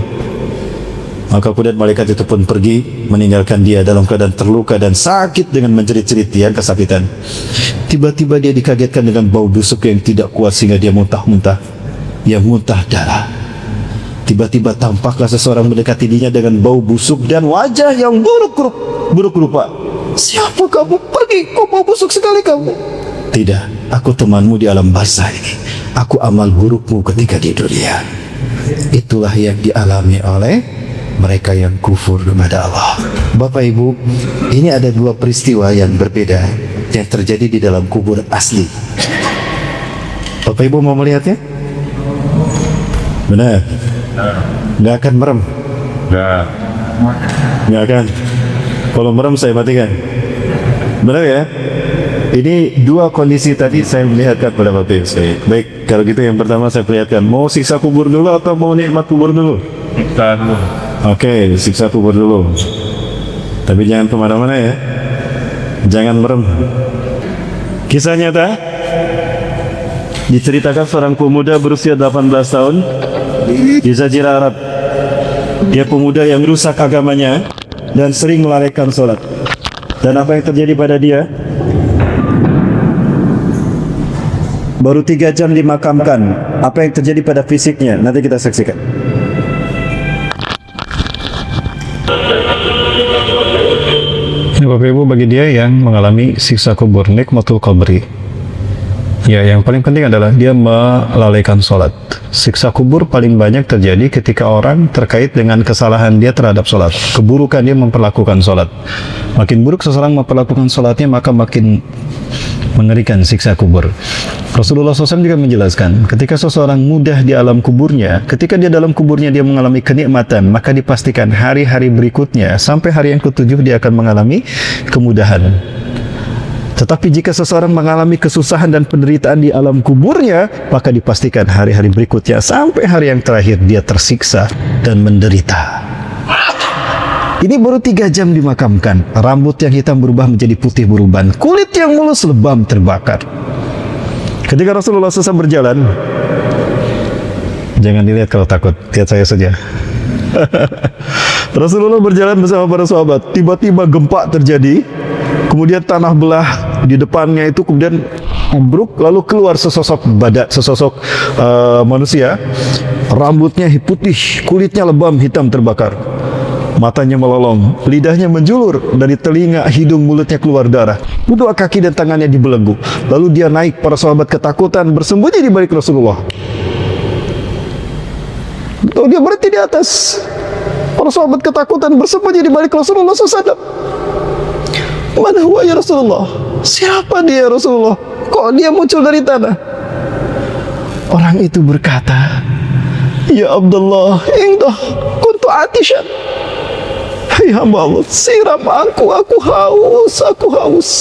Maka kemudian malaikat itu pun pergi, meninggalkan dia dalam keadaan terluka dan sakit dengan menjerit-jerit dia kesakitan. Tiba-tiba dia dikagetkan dengan bau busuk yang tidak kuat sehingga dia muntah-muntah. Dia muntah darah. Tiba-tiba tampaklah seseorang mendekati dirinya dengan bau busuk dan wajah yang buruk rupa. Siapa kamu? Pergi, kok bau busuk sekali kamu? Tidak, aku temanmu di alam barzah ini. Aku amal burukmu ketika di dunia. Itulah yang dialami oleh mereka yang kufur kepada Allah. Bapak Ibu, ini ada dua peristiwa yang berbeda yang terjadi di dalam kubur asli. Bapak Ibu mau melihatnya? Benar. Nggak akan merem. Nggak akan. Kalau merem saya matikan. Benar ya? Ini dua kondisi tadi saya melihatkan pada waktu itu. Baik, kalau gitu yang pertama saya perlihatkan. Mau siksa kubur dulu atau mau nikmat kubur dulu? Siksa dulu. Oke, siksa kubur dulu. Tapi jangan kemana-mana ya. Jangan merem. Kisah nyata diceritakan seorang pemuda berusia 18 tahun di Jazirah Arab. Dia pemuda yang rusak agamanya dan sering melalaikan sholat. Dan apa yang terjadi pada dia? Baru 3 jam dimakamkan. Apa yang terjadi pada fisiknya? Nanti kita saksikan. Bapak Ibu, bagi dia yang mengalami siksa kubur, nikmatul qabri, ya, yang paling penting adalah dia melalaikan sholat. Siksa kubur paling banyak terjadi ketika orang terkait dengan kesalahan dia terhadap sholat, keburukan dia memperlakukan sholat. Makin buruk seseorang memperlakukan sholatnya, maka makin mengerikan siksa kubur. Rasulullah SAW juga menjelaskan, ketika seseorang mudah di alam kuburnya, ketika dia dalam kuburnya dia mengalami kenikmatan, maka dipastikan hari-hari berikutnya sampai hari yang ke-7 dia akan mengalami kemudahan. Tetapi jika seseorang mengalami kesusahan dan penderitaan di alam kuburnya, maka dipastikan hari-hari berikutnya sampai hari yang terakhir dia tersiksa dan menderita. Ini baru 3 jam dimakamkan. Rambut yang hitam berubah menjadi putih beruban, kulit yang mulus lebam terbakar. Ketika Rasulullah SAW berjalan, jangan dilihat kalau takut, lihat saya saja. Rasulullah berjalan bersama para sahabat. Tiba-tiba gempa terjadi, kemudian tanah belah di depannya itu kemudian ambruk, lalu keluar sesosok badan, sesosok manusia. Rambutnya putih, kulitnya lebam hitam terbakar. Matanya melolong, lidahnya menjulur, dari telinga, hidung, mulutnya keluar darah. Kedua kaki dan tangannya dibelenggu. Lalu dia naik, para sahabat ketakutan, bersembunyi di balik Rasulullah. Lalu dia berhenti di atas. Para sahabat ketakutan, bersembunyi di balik Rasulullah SAW. Mana huwa ya Rasulullah? Siapa dia Rasulullah? Kok dia muncul dari tanah? Orang itu berkata, ya Abdullah, indah kuntu atishan. Hai hamba Allah, siram aku haus.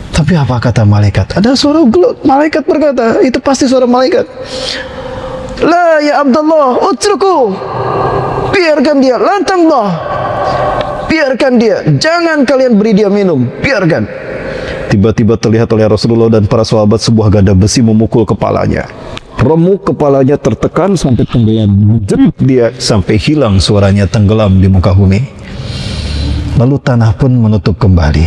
Tapi apa kata malaikat? Ada suara gelut. Malaikat berkata, itu pasti suara malaikat. La ya Abdullah, utruku. Biarkan dia, lantanglah. Biarkan dia, jangan kalian beri dia minum. Biarkan. Tiba-tiba terlihat oleh Rasulullah dan para sahabat sebuah gada besi memukul kepalanya. Remuk kepalanya tertekan sampai tenggelam, menjerit dia sampai hilang suaranya, tenggelam di muka bumi. Lalu tanah pun menutup kembali.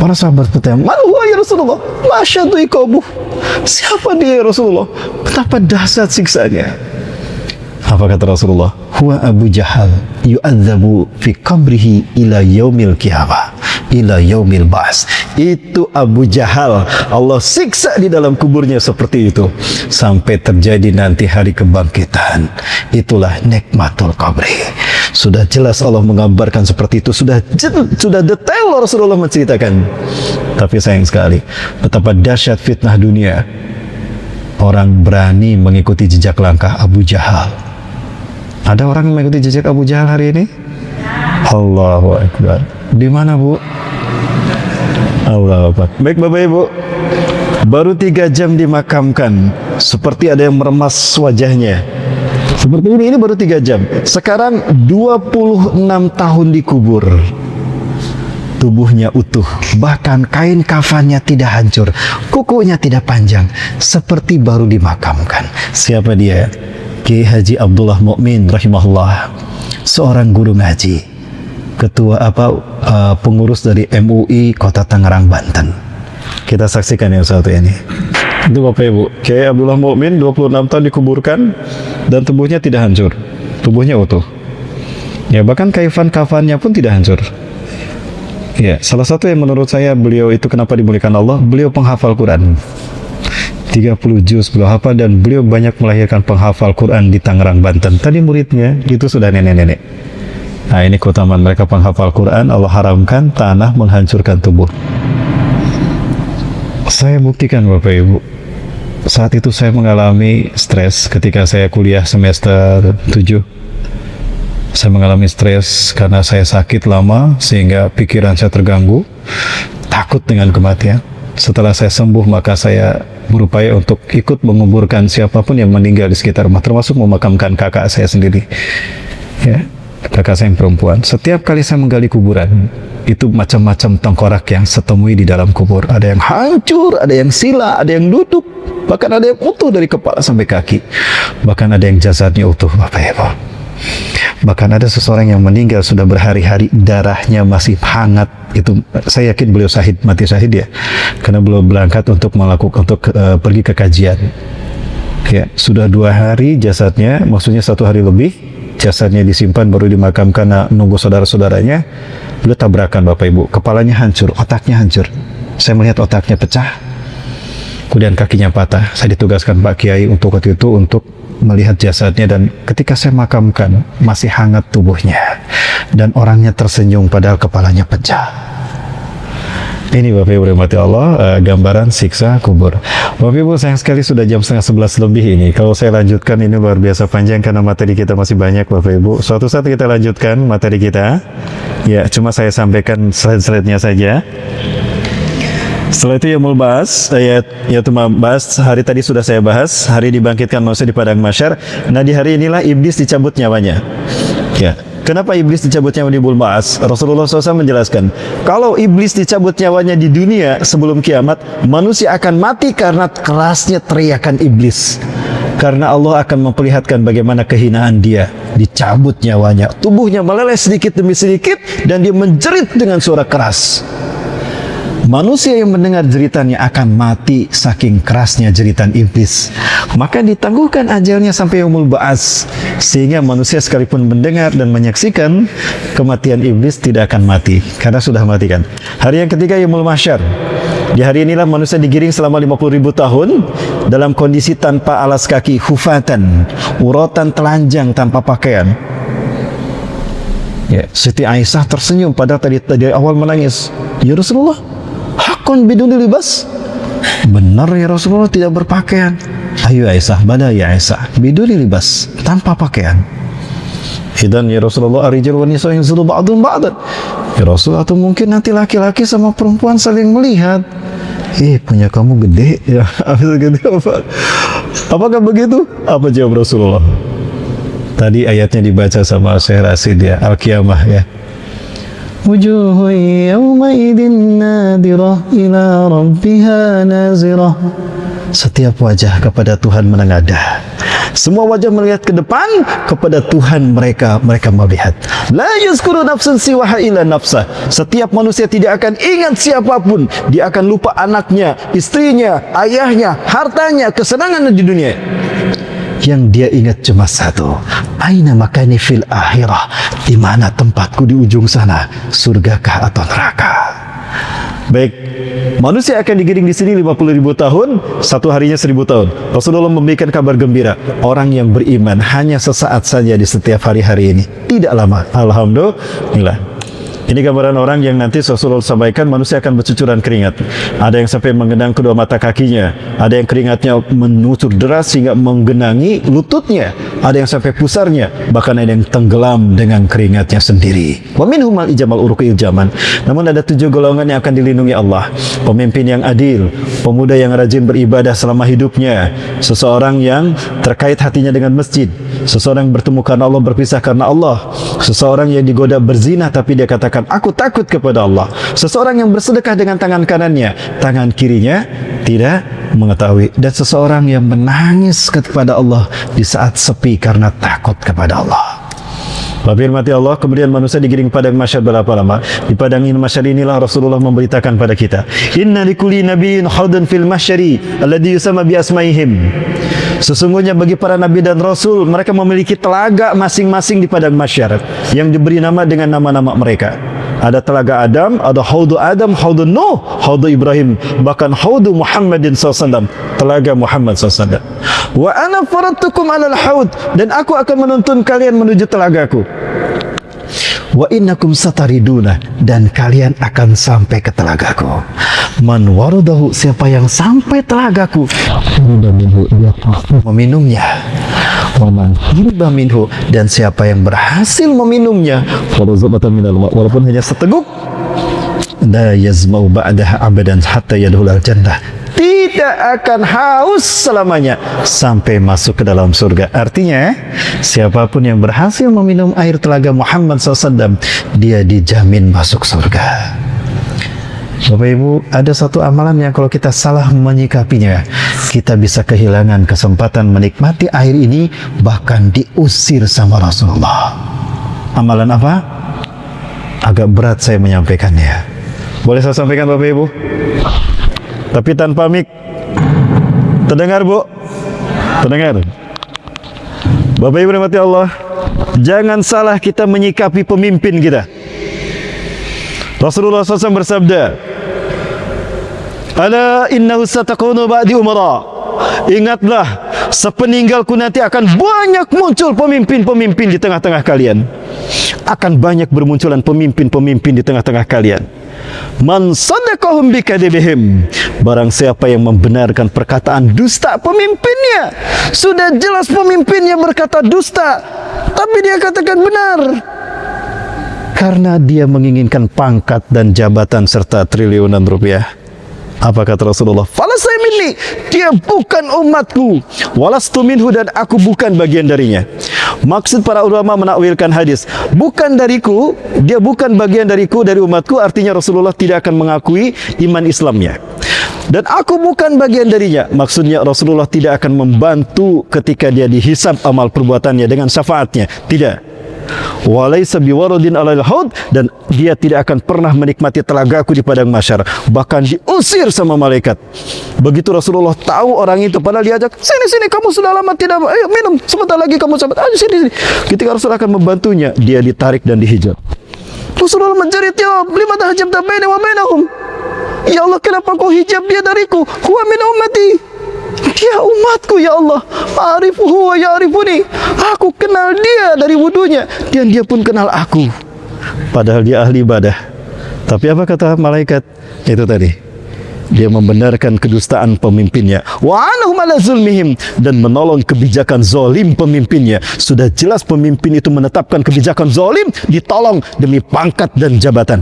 Para sahabat bertanya, "Man huwa ya Rasulullah? Masyadu iqabuh." Siapa dia ya Rasulullah? Betapa dahsyat siksanya. Apa kata Rasulullah? Huwa Abu Jahal yu'adzabu fi qabrihi ila yaumil qiyamah, ila yaumil ba's. Itu Abu Jahal, Allah siksa di dalam kuburnya seperti itu sampai terjadi nanti hari kebangkitan. Itulah nikmatul qabri. Sudah jelas Allah menggambarkan seperti itu, sudah detail Rasulullah menceritakan. Tapi sayang sekali, betapa dahsyat fitnah dunia. Orang berani mengikuti jejak langkah Abu Jahal. Ada orang yang mengikuti jejak Abu Jahal hari ini? Allahu Akbar. Di mana, Bu? Allahu Akbar. Baik Bapak Ibu, baru 3 jam dimakamkan, seperti ada yang meremas wajahnya. Seperti ini baru 3 jam. Sekarang 26 tahun dikubur. Tubuhnya utuh, bahkan kain kafannya tidak hancur, kukunya tidak panjang, seperti baru dimakamkan. Siapa dia? Kiai Haji Abdullah Mukmin rahimahullah, seorang guru ngaji, ketua pengurus dari MUI Kota Tangerang, Banten. Kita saksikan yang satu ini. Itu Bapak Ibu, Kiai Abdullah Mukmin 26 tahun dikuburkan dan tubuhnya tidak hancur, tubuhnya utuh. Ya, bahkan kafannya pun tidak hancur. Ya, salah satu yang menurut saya beliau itu kenapa dimuliakan Allah, beliau penghafal Quran. 30 juz beliau hafal, dan beliau banyak melahirkan penghafal Quran di Tangerang, Banten. Tadi muridnya itu sudah nenek-nenek. Nah, ini keutamaan mereka penghafal Quran. Allah haramkan tanah menghancurkan tubuh. Saya buktikan Bapak Ibu, saat itu saya mengalami stres ketika saya kuliah semester 7. Saya mengalami stres karena saya sakit lama sehingga pikiran saya terganggu, takut dengan kematian. Setelah saya sembuh, maka saya berupaya untuk ikut menguburkan siapapun yang meninggal di sekitar rumah, termasuk memakamkan kakak saya sendiri, ya, kakak saya yang perempuan. Setiap kali saya menggali kuburan, itu macam-macam tengkorak yang saya temui di dalam kubur. Ada yang hancur, ada yang sila, ada yang duduk, bahkan ada yang utuh dari kepala sampai kaki, bahkan ada yang jasadnya utuh, Bapak Ibu. Bahkan ada seseorang yang meninggal sudah berhari-hari, darahnya masih hangat. Itu saya yakin beliau mati syahid ya, karena beliau berangkat untuk pergi ke kajian. Ya, sudah 2 hari jasadnya, maksudnya 1 hari lebih, jasadnya disimpan baru dimakamkan, nunggu saudara-saudaranya. Beliau tabrakan Bapak Ibu, kepalanya hancur, otaknya hancur. Saya melihat otaknya pecah, kemudian kakinya patah. Saya ditugaskan Pak Kiai untuk waktu itu untuk melihat jasadnya, dan ketika saya makamkan masih hangat tubuhnya dan orangnya tersenyum padahal kepalanya pecah. Ini Bapak Ibu rahmati Allah, gambaran siksa kubur. Bapak Ibu sayang sekali sudah jam 10:30 lebih ini. Kalau saya lanjutkan ini luar biasa panjang karena materi kita masih banyak Bapak Ibu. Suatu saat kita lanjutkan materi kita. Ya, cuma saya sampaikan slide-slide-nya saja. Setelah itu Yaumul Ba'ats, yaitu bahas hari tadi sudah saya bahas, hari dibangkitkan manusia di padang mahsyar. Nah, di hari inilah iblis dicabut nyawanya. Ya, kenapa iblis dicabut nyawa di Yaumul Ba'ats? Rasulullah SAW menjelaskan, kalau iblis dicabut nyawanya di dunia sebelum kiamat, manusia akan mati karena kerasnya teriakan iblis. Karena Allah akan memperlihatkan bagaimana kehinaan dia, dicabut nyawanya, tubuhnya meleleh sedikit demi sedikit, dan dia menjerit dengan suara keras. Manusia yang mendengar jeritannya akan mati saking kerasnya jeritan iblis. Maka ditangguhkan ajalnya sampai Yaumul Ba'ats, sehingga manusia sekalipun mendengar dan menyaksikan kematian iblis tidak akan mati, karena sudah mati kan. Hari yang ketiga Yaumul Mahsyar. Di hari inilah manusia digiring selama 50.000 tahun dalam kondisi tanpa alas kaki, hufatan, uratan telanjang tanpa pakaian. Ya, Siti Aisyah tersenyum padahal tadi awal menangis. Ya Rasulullah, hakun biduni libas. Benar ya Rasulullah, tidak berpakaian. Ayo Aisyah, bala ya Aisyah, biduni libas, tanpa pakaian. Idan ya Rasulullah, arijal wa nisa yanzuru ba'dun ba'dan. Ya Rasul, atau mungkin nanti laki-laki sama perempuan saling melihat. Punya kamu gede ya. Gede apa? Apakah begitu? Apa jawab Rasulullah? Tadi ayatnya dibaca sama Syekh Rasid ya, Al-Qiyamah ya. Wujuhu yawmaidin nadirah ila rabbiha nazirah. Setiap wajah kepada Tuhan menengadah. Semua wajah melihat ke depan kepada Tuhan mereka melihat. La yazkuru nafsun siwaha illa nafsah. Setiap manusia tidak akan ingat siapapun. Dia akan lupa anaknya, istrinya, ayahnya, hartanya, kesenangan di dunia. Yang dia ingat cuma satu, aina makani fil akhirah, di mana tempatku di ujung sana, surgakah atau neraka. Baik, manusia akan digiring di sini 50.000 tahun, satu harinya 1.000 tahun. Rasulullah memberikan kabar gembira, orang yang beriman hanya sesaat saja di setiap hari-hari ini, tidak lama. Alhamdulillah. Ini gambaran orang yang nanti Rasulullah sampaikan manusia akan bercucuran keringat. Ada yang sampai mengenang kedua mata kakinya, Ada yang keringatnya menutur deras sehingga menggenangi lututnya, ada yang sampai pusarnya, bahkan ada yang tenggelam dengan keringatnya sendiri. Wa minhum al-ijamal uruqil zaman. Namun ada 7 golongan yang akan dilindungi Allah. Pemimpin yang adil, pemuda yang rajin beribadah selama hidupnya, seseorang yang terkait hatinya dengan masjid, seseorang yang bertemu karena Allah, berpisah karena Allah, seseorang yang digoda berzina tapi dia katakan aku takut kepada Allah, seseorang yang bersedekah dengan tangan kanannya, tangan kirinya tidak mengetahui, dan seseorang yang menangis kepada Allah di saat sepi karena takut kepada Allah. Bapak mati Allah, kemudian manusia digiring padang mahsyar berapa lama? Di padang mahsyar inilah Rasulullah memberitakan pada kita, inna likulli nabiyyin haudan fil mahsyari alladhi yusamma bi asmaihim. Sesungguhnya bagi para nabi dan rasul, mereka memiliki telaga masing-masing di padang mahsyar yang diberi nama dengan nama-nama mereka. Ada telaga Adam, ada haudu Adam, haudu Nuh, haudu Ibrahim, bahkan haudu Muhammadin SAW, telaga Muhammad SAW. Wa ana faradtukum alal haud, dan aku akan menuntun kalian menuju telagaku. Wa innakum satariduna, dan kalian akan sampai ke telagaku. Man waradahu, siapa yang sampai telagaku, dia pasti meminumnya. Wa man shariba minhu, dan siapa yang berhasil meminumnya, walaupun hanya seteguk, la yazmau ba'daha abadan hatta yadkhulal jannah, tidak akan haus selamanya sampai masuk ke dalam surga. Artinya, siapapun yang berhasil meminum air telaga Muhammad SAW, dia dijamin masuk surga. Bapak Ibu, ada satu amalan yang kalau kita salah menyikapinya, kita bisa kehilangan kesempatan menikmati air ini, bahkan diusir sama Rasulullah. Amalan apa? Agak berat saya menyampaikannya. Boleh saya sampaikan Bapak Ibu? Tapi tanpa mic. Terdengar Bu? Terdengar? Bapak Ibu rahmati Allah, jangan salah kita menyikapi pemimpin kita. Rasulullah SAW bersabda, ala innahu satakunu ba'di umara. Ingatlah, sepeninggalku nanti akan banyak muncul pemimpin-pemimpin di tengah-tengah kalian. Akan banyak bermunculan pemimpin-pemimpin di tengah-tengah kalian. Man sadaqahum bikadibihim, barang siapa yang membenarkan perkataan dusta pemimpinnya. Sudah jelas pemimpinnya berkata dusta, tapi dia katakan benar karena dia menginginkan pangkat dan jabatan serta triliunan rupiah. Apa kata Rasulullah? Falasai minni, dia bukan umatku. Walastu minhu, dan aku bukan bagian darinya. Maksud para ulama menakwilkan hadis, bukan dariku, dia bukan bagian dariku, dari umatku, artinya Rasulullah tidak akan mengakui iman Islamnya. Dan aku bukan bagian darinya, maksudnya Rasulullah tidak akan membantu ketika dia dihisab amal perbuatannya dengan syafaatnya. Tidak. Walaysa biwaradin alal haud, dan dia tidak akan pernah menikmati telagaku di padang mahsyar, bahkan diusir sama malaikat. Begitu Rasulullah tahu orang itu, padahal diajak, sini kamu sudah lama tidak, ayo minum, sebentar lagi kamu sahabat, ayo sini. Ketika Rasul akan membantunya, dia ditarik dan dihijab. Rasulullah menjerit, ya lima tahajjabta baina wa bainahum, ya Allah, kenapa kau hijab dia dariku? Huwa min ummati, dia umatku ya Allah. Arifuhu wa ya'rifuni, aku kenal dia dari wudunya, dan dia pun kenal aku, padahal dia ahli ibadah. Tapi apa kata malaikat? Itu tadi, dia membenarkan kedustaan pemimpinnya. Wa anhum ala zulmihim, dan menolong kebijakan zalim pemimpinnya. Sudah jelas pemimpin itu menetapkan kebijakan zalim, ditolong demi pangkat dan jabatan.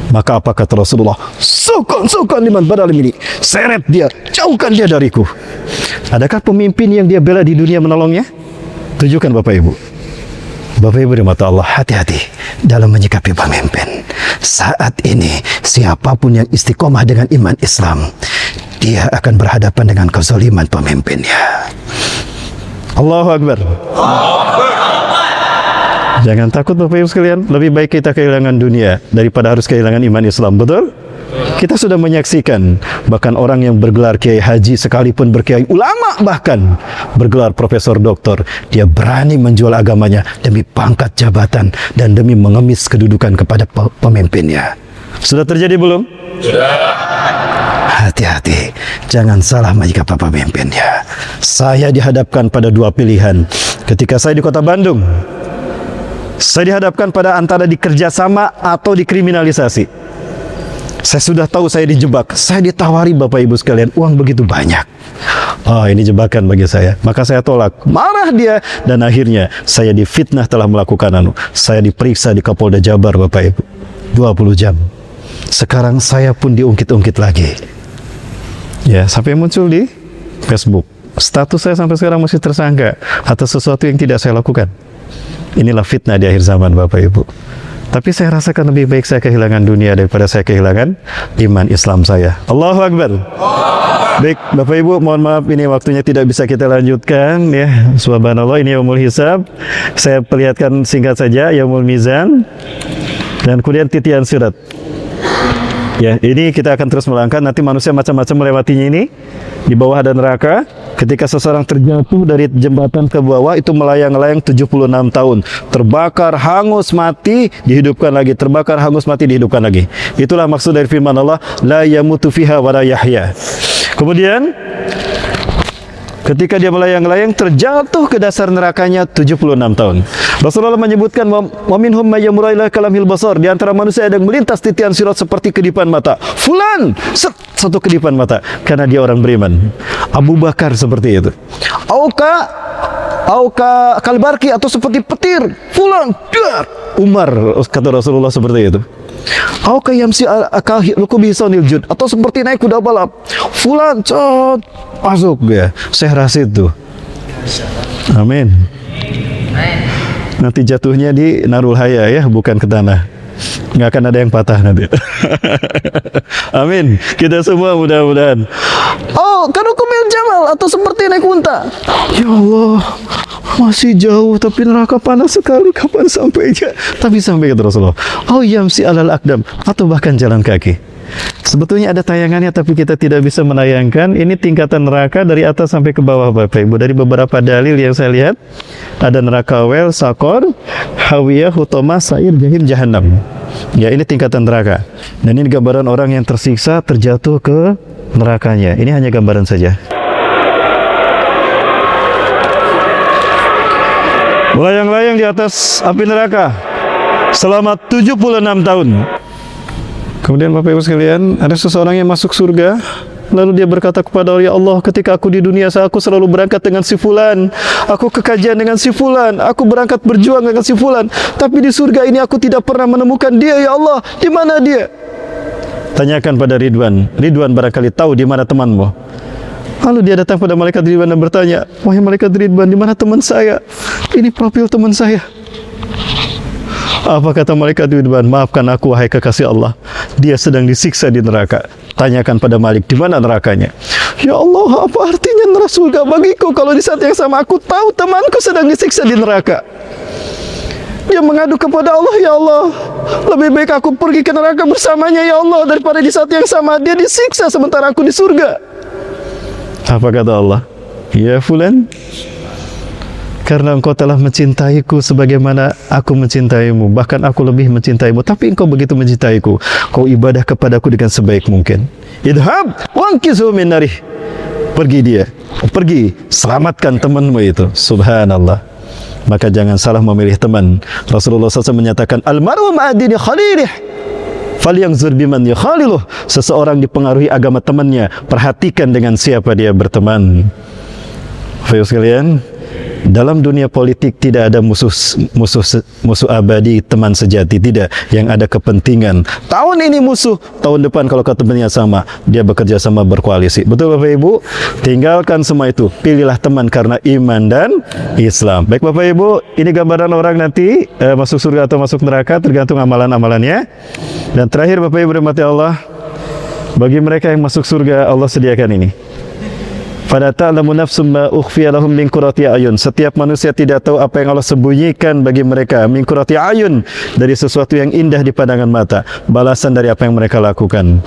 Maka apa kata Rasulullah? Sukun liman badal mini, seret dia, jauhkan dia dariku. Adakah pemimpin yang dia bela di dunia menolongnya? Tunjukkan Bapak Ibu. Bapak Ibu rahmati Allah, hati-hati dalam menyikapi pemimpin. Saat ini siapapun yang istiqomah dengan iman Islam, dia akan berhadapan dengan kezaliman pemimpinnya. Allahu Akbar. Jangan takut Bapak Ibu sekalian, lebih baik kita kehilangan dunia daripada harus kehilangan iman Islam, betul? Kita sudah menyaksikan bahkan orang yang bergelar kiai haji, sekalipun berkiai ulama, bahkan bergelar profesor doktor, dia berani menjual agamanya demi pangkat jabatan dan demi mengemis kedudukan kepada pemimpinnya. Sudah terjadi belum? Sudah. Hati-hati, jangan salah menyikapi pemimpinnya. Saya dihadapkan pada dua pilihan ketika saya di kota Bandung. Saya dihadapkan pada antara dikerjasama atau dikriminalisasi. Saya sudah tahu saya dijebak. Saya ditawari Bapak Ibu sekalian, uang begitu banyak. Oh, ini jebakan bagi saya. Maka saya tolak. Marah dia. Dan akhirnya saya difitnah telah melakukan saya diperiksa di Kapolda Jabar Bapak Ibu. 20 jam. Sekarang saya pun diungkit-ungkit lagi. Ya, sampai muncul di Facebook. Status saya sampai sekarang masih tersangka atas sesuatu yang tidak saya lakukan. Inilah fitnah di akhir zaman Bapak Ibu. Tapi saya rasakan lebih baik saya kehilangan dunia daripada saya kehilangan iman Islam saya. Allahu Akbar. Baik, Bapak Ibu, mohon maaf ini waktunya tidak bisa kita lanjutkan ya. Subhanallah, ini Yaumul Hisab. Saya perlihatkan singkat saja Yaumul Mizan dan kemudian titian surat. Ya, ini kita akan terus melangkah. Nanti manusia macam-macam melewatinya ini. Di bawah ada neraka. Ketika seseorang terjatuh dari jembatan ke bawah, itu melayang-layang 76 tahun. Terbakar, hangus, mati, dihidupkan lagi. Terbakar, hangus, mati, dihidupkan lagi. Itulah maksud dari firman Allah, la yamutu fiha wa la yahya. Kemudian ketika dia melayang-layang terjatuh ke dasar nerakanya 76 tahun. Rasulullah menyebutkan wa minhum may yamurru ila kalamil basar, di antara manusia ada yang melintas titian sirat seperti kedipan mata. Fulan, satu kedipan mata karena dia orang beriman. Abu Bakar seperti itu. Auka kalbarki, atau seperti petir. Fulan, Umar, kata Rasulullah seperti itu. Auka yamsi lukubi sonil jud, atau seperti naik kuda balap. Fulan, masuk dia. Syekh Rasid tuh. Amin. Nanti jatuhnya di Narul Haya ya, bukan ke tanah. Nggak akan ada yang patah nanti. Amin. Kita semua mudah-mudahan. Oh, karukumil jamal, atau seperti naik unta. Ya Allah, masih jauh tapi neraka panas sekali. Kapan sampainya? Tapi sampai kata Rasulullah. Oh, yamsi alal akdam, atau bahkan jalan kaki. Sebetulnya ada tayangannya tapi kita tidak bisa menayangkan. Ini tingkatan neraka dari atas sampai ke bawah Bapak Ibu. Dari beberapa dalil yang saya lihat, ada neraka wel, sakor, hawiyah, hutomah, sair, jahim, jahannam. Ya, ini tingkatan neraka. Dan ini gambaran orang yang tersiksa terjatuh ke nerakanya. Ini hanya gambaran saja. Melayang-layang di atas api neraka selama 76 tahun. Kemudian Bapak Ibu sekalian, ada seseorang yang masuk surga, lalu dia berkata kepada Allah, ya Allah, ketika aku di dunia aku selalu berangkat dengan si fulan, aku ke kajian dengan si fulan, aku berangkat berjuang dengan si fulan, tapi di surga ini aku tidak pernah menemukan dia, ya Allah, di mana dia? Tanyakan pada Ridwan. Ridwan barangkali tahu di mana temanmu. Lalu dia datang pada malaikat Ridwan dan bertanya, wahai malaikat Ridwan, di mana teman saya? Ini profil teman saya. Apa kata malaikat Ridwan? Maafkan aku wahai kekasih Allah, dia sedang disiksa di neraka. Tanyakan pada Malik, di mana nerakanya? Ya Allah, apa artinya neraka surga bagiku kalau di saat yang sama aku tahu temanku sedang disiksa di neraka? Dia mengadu kepada Allah, ya Allah, lebih baik aku pergi ke neraka bersamanya ya Allah, daripada di saat yang sama dia disiksa sementara aku di surga. Apa kata Allah? Ya fulan, karena engkau telah mencintaiku sebagaimana aku mencintaimu, bahkan aku lebih mencintaimu, tapi engkau begitu mencintaiku, kau ibadah kepadaku dengan sebaik mungkin. Idhab wankizu min narih. Pergi dia, pergi, selamatkan temanmu itu. Subhanallah. Maka jangan salah memilih teman. Rasulullah SAW menyatakan, almaru ma'adini khalilih, falyanzur biman yukhaliluh. Seseorang dipengaruhi agama temannya, perhatikan dengan siapa dia berteman. Bapak sekalian, dalam dunia politik tidak ada musuh abadi, teman sejati, tidak. Yang ada kepentingan. Tahun ini musuh, tahun depan kalau ketemunya sama, dia bekerja sama, berkoalisi. Betul Bapak Ibu? Tinggalkan semua itu. Pilihlah teman karena iman dan Islam. Baik Bapak Ibu, ini gambaran orang nanti masuk surga atau masuk neraka tergantung amalan-amalannya. Dan terakhir Bapak Ibu rahmati Allah, bagi mereka yang masuk surga Allah sediakan ini. Fala ta'lamu nafsum ma ukhfiya lahum min qurrati ayun. Setiap manusia tidak tahu apa yang Allah sembunyikan bagi mereka min qurrati ayun, dari sesuatu yang indah di pandangan mata, balasan dari apa yang mereka lakukan.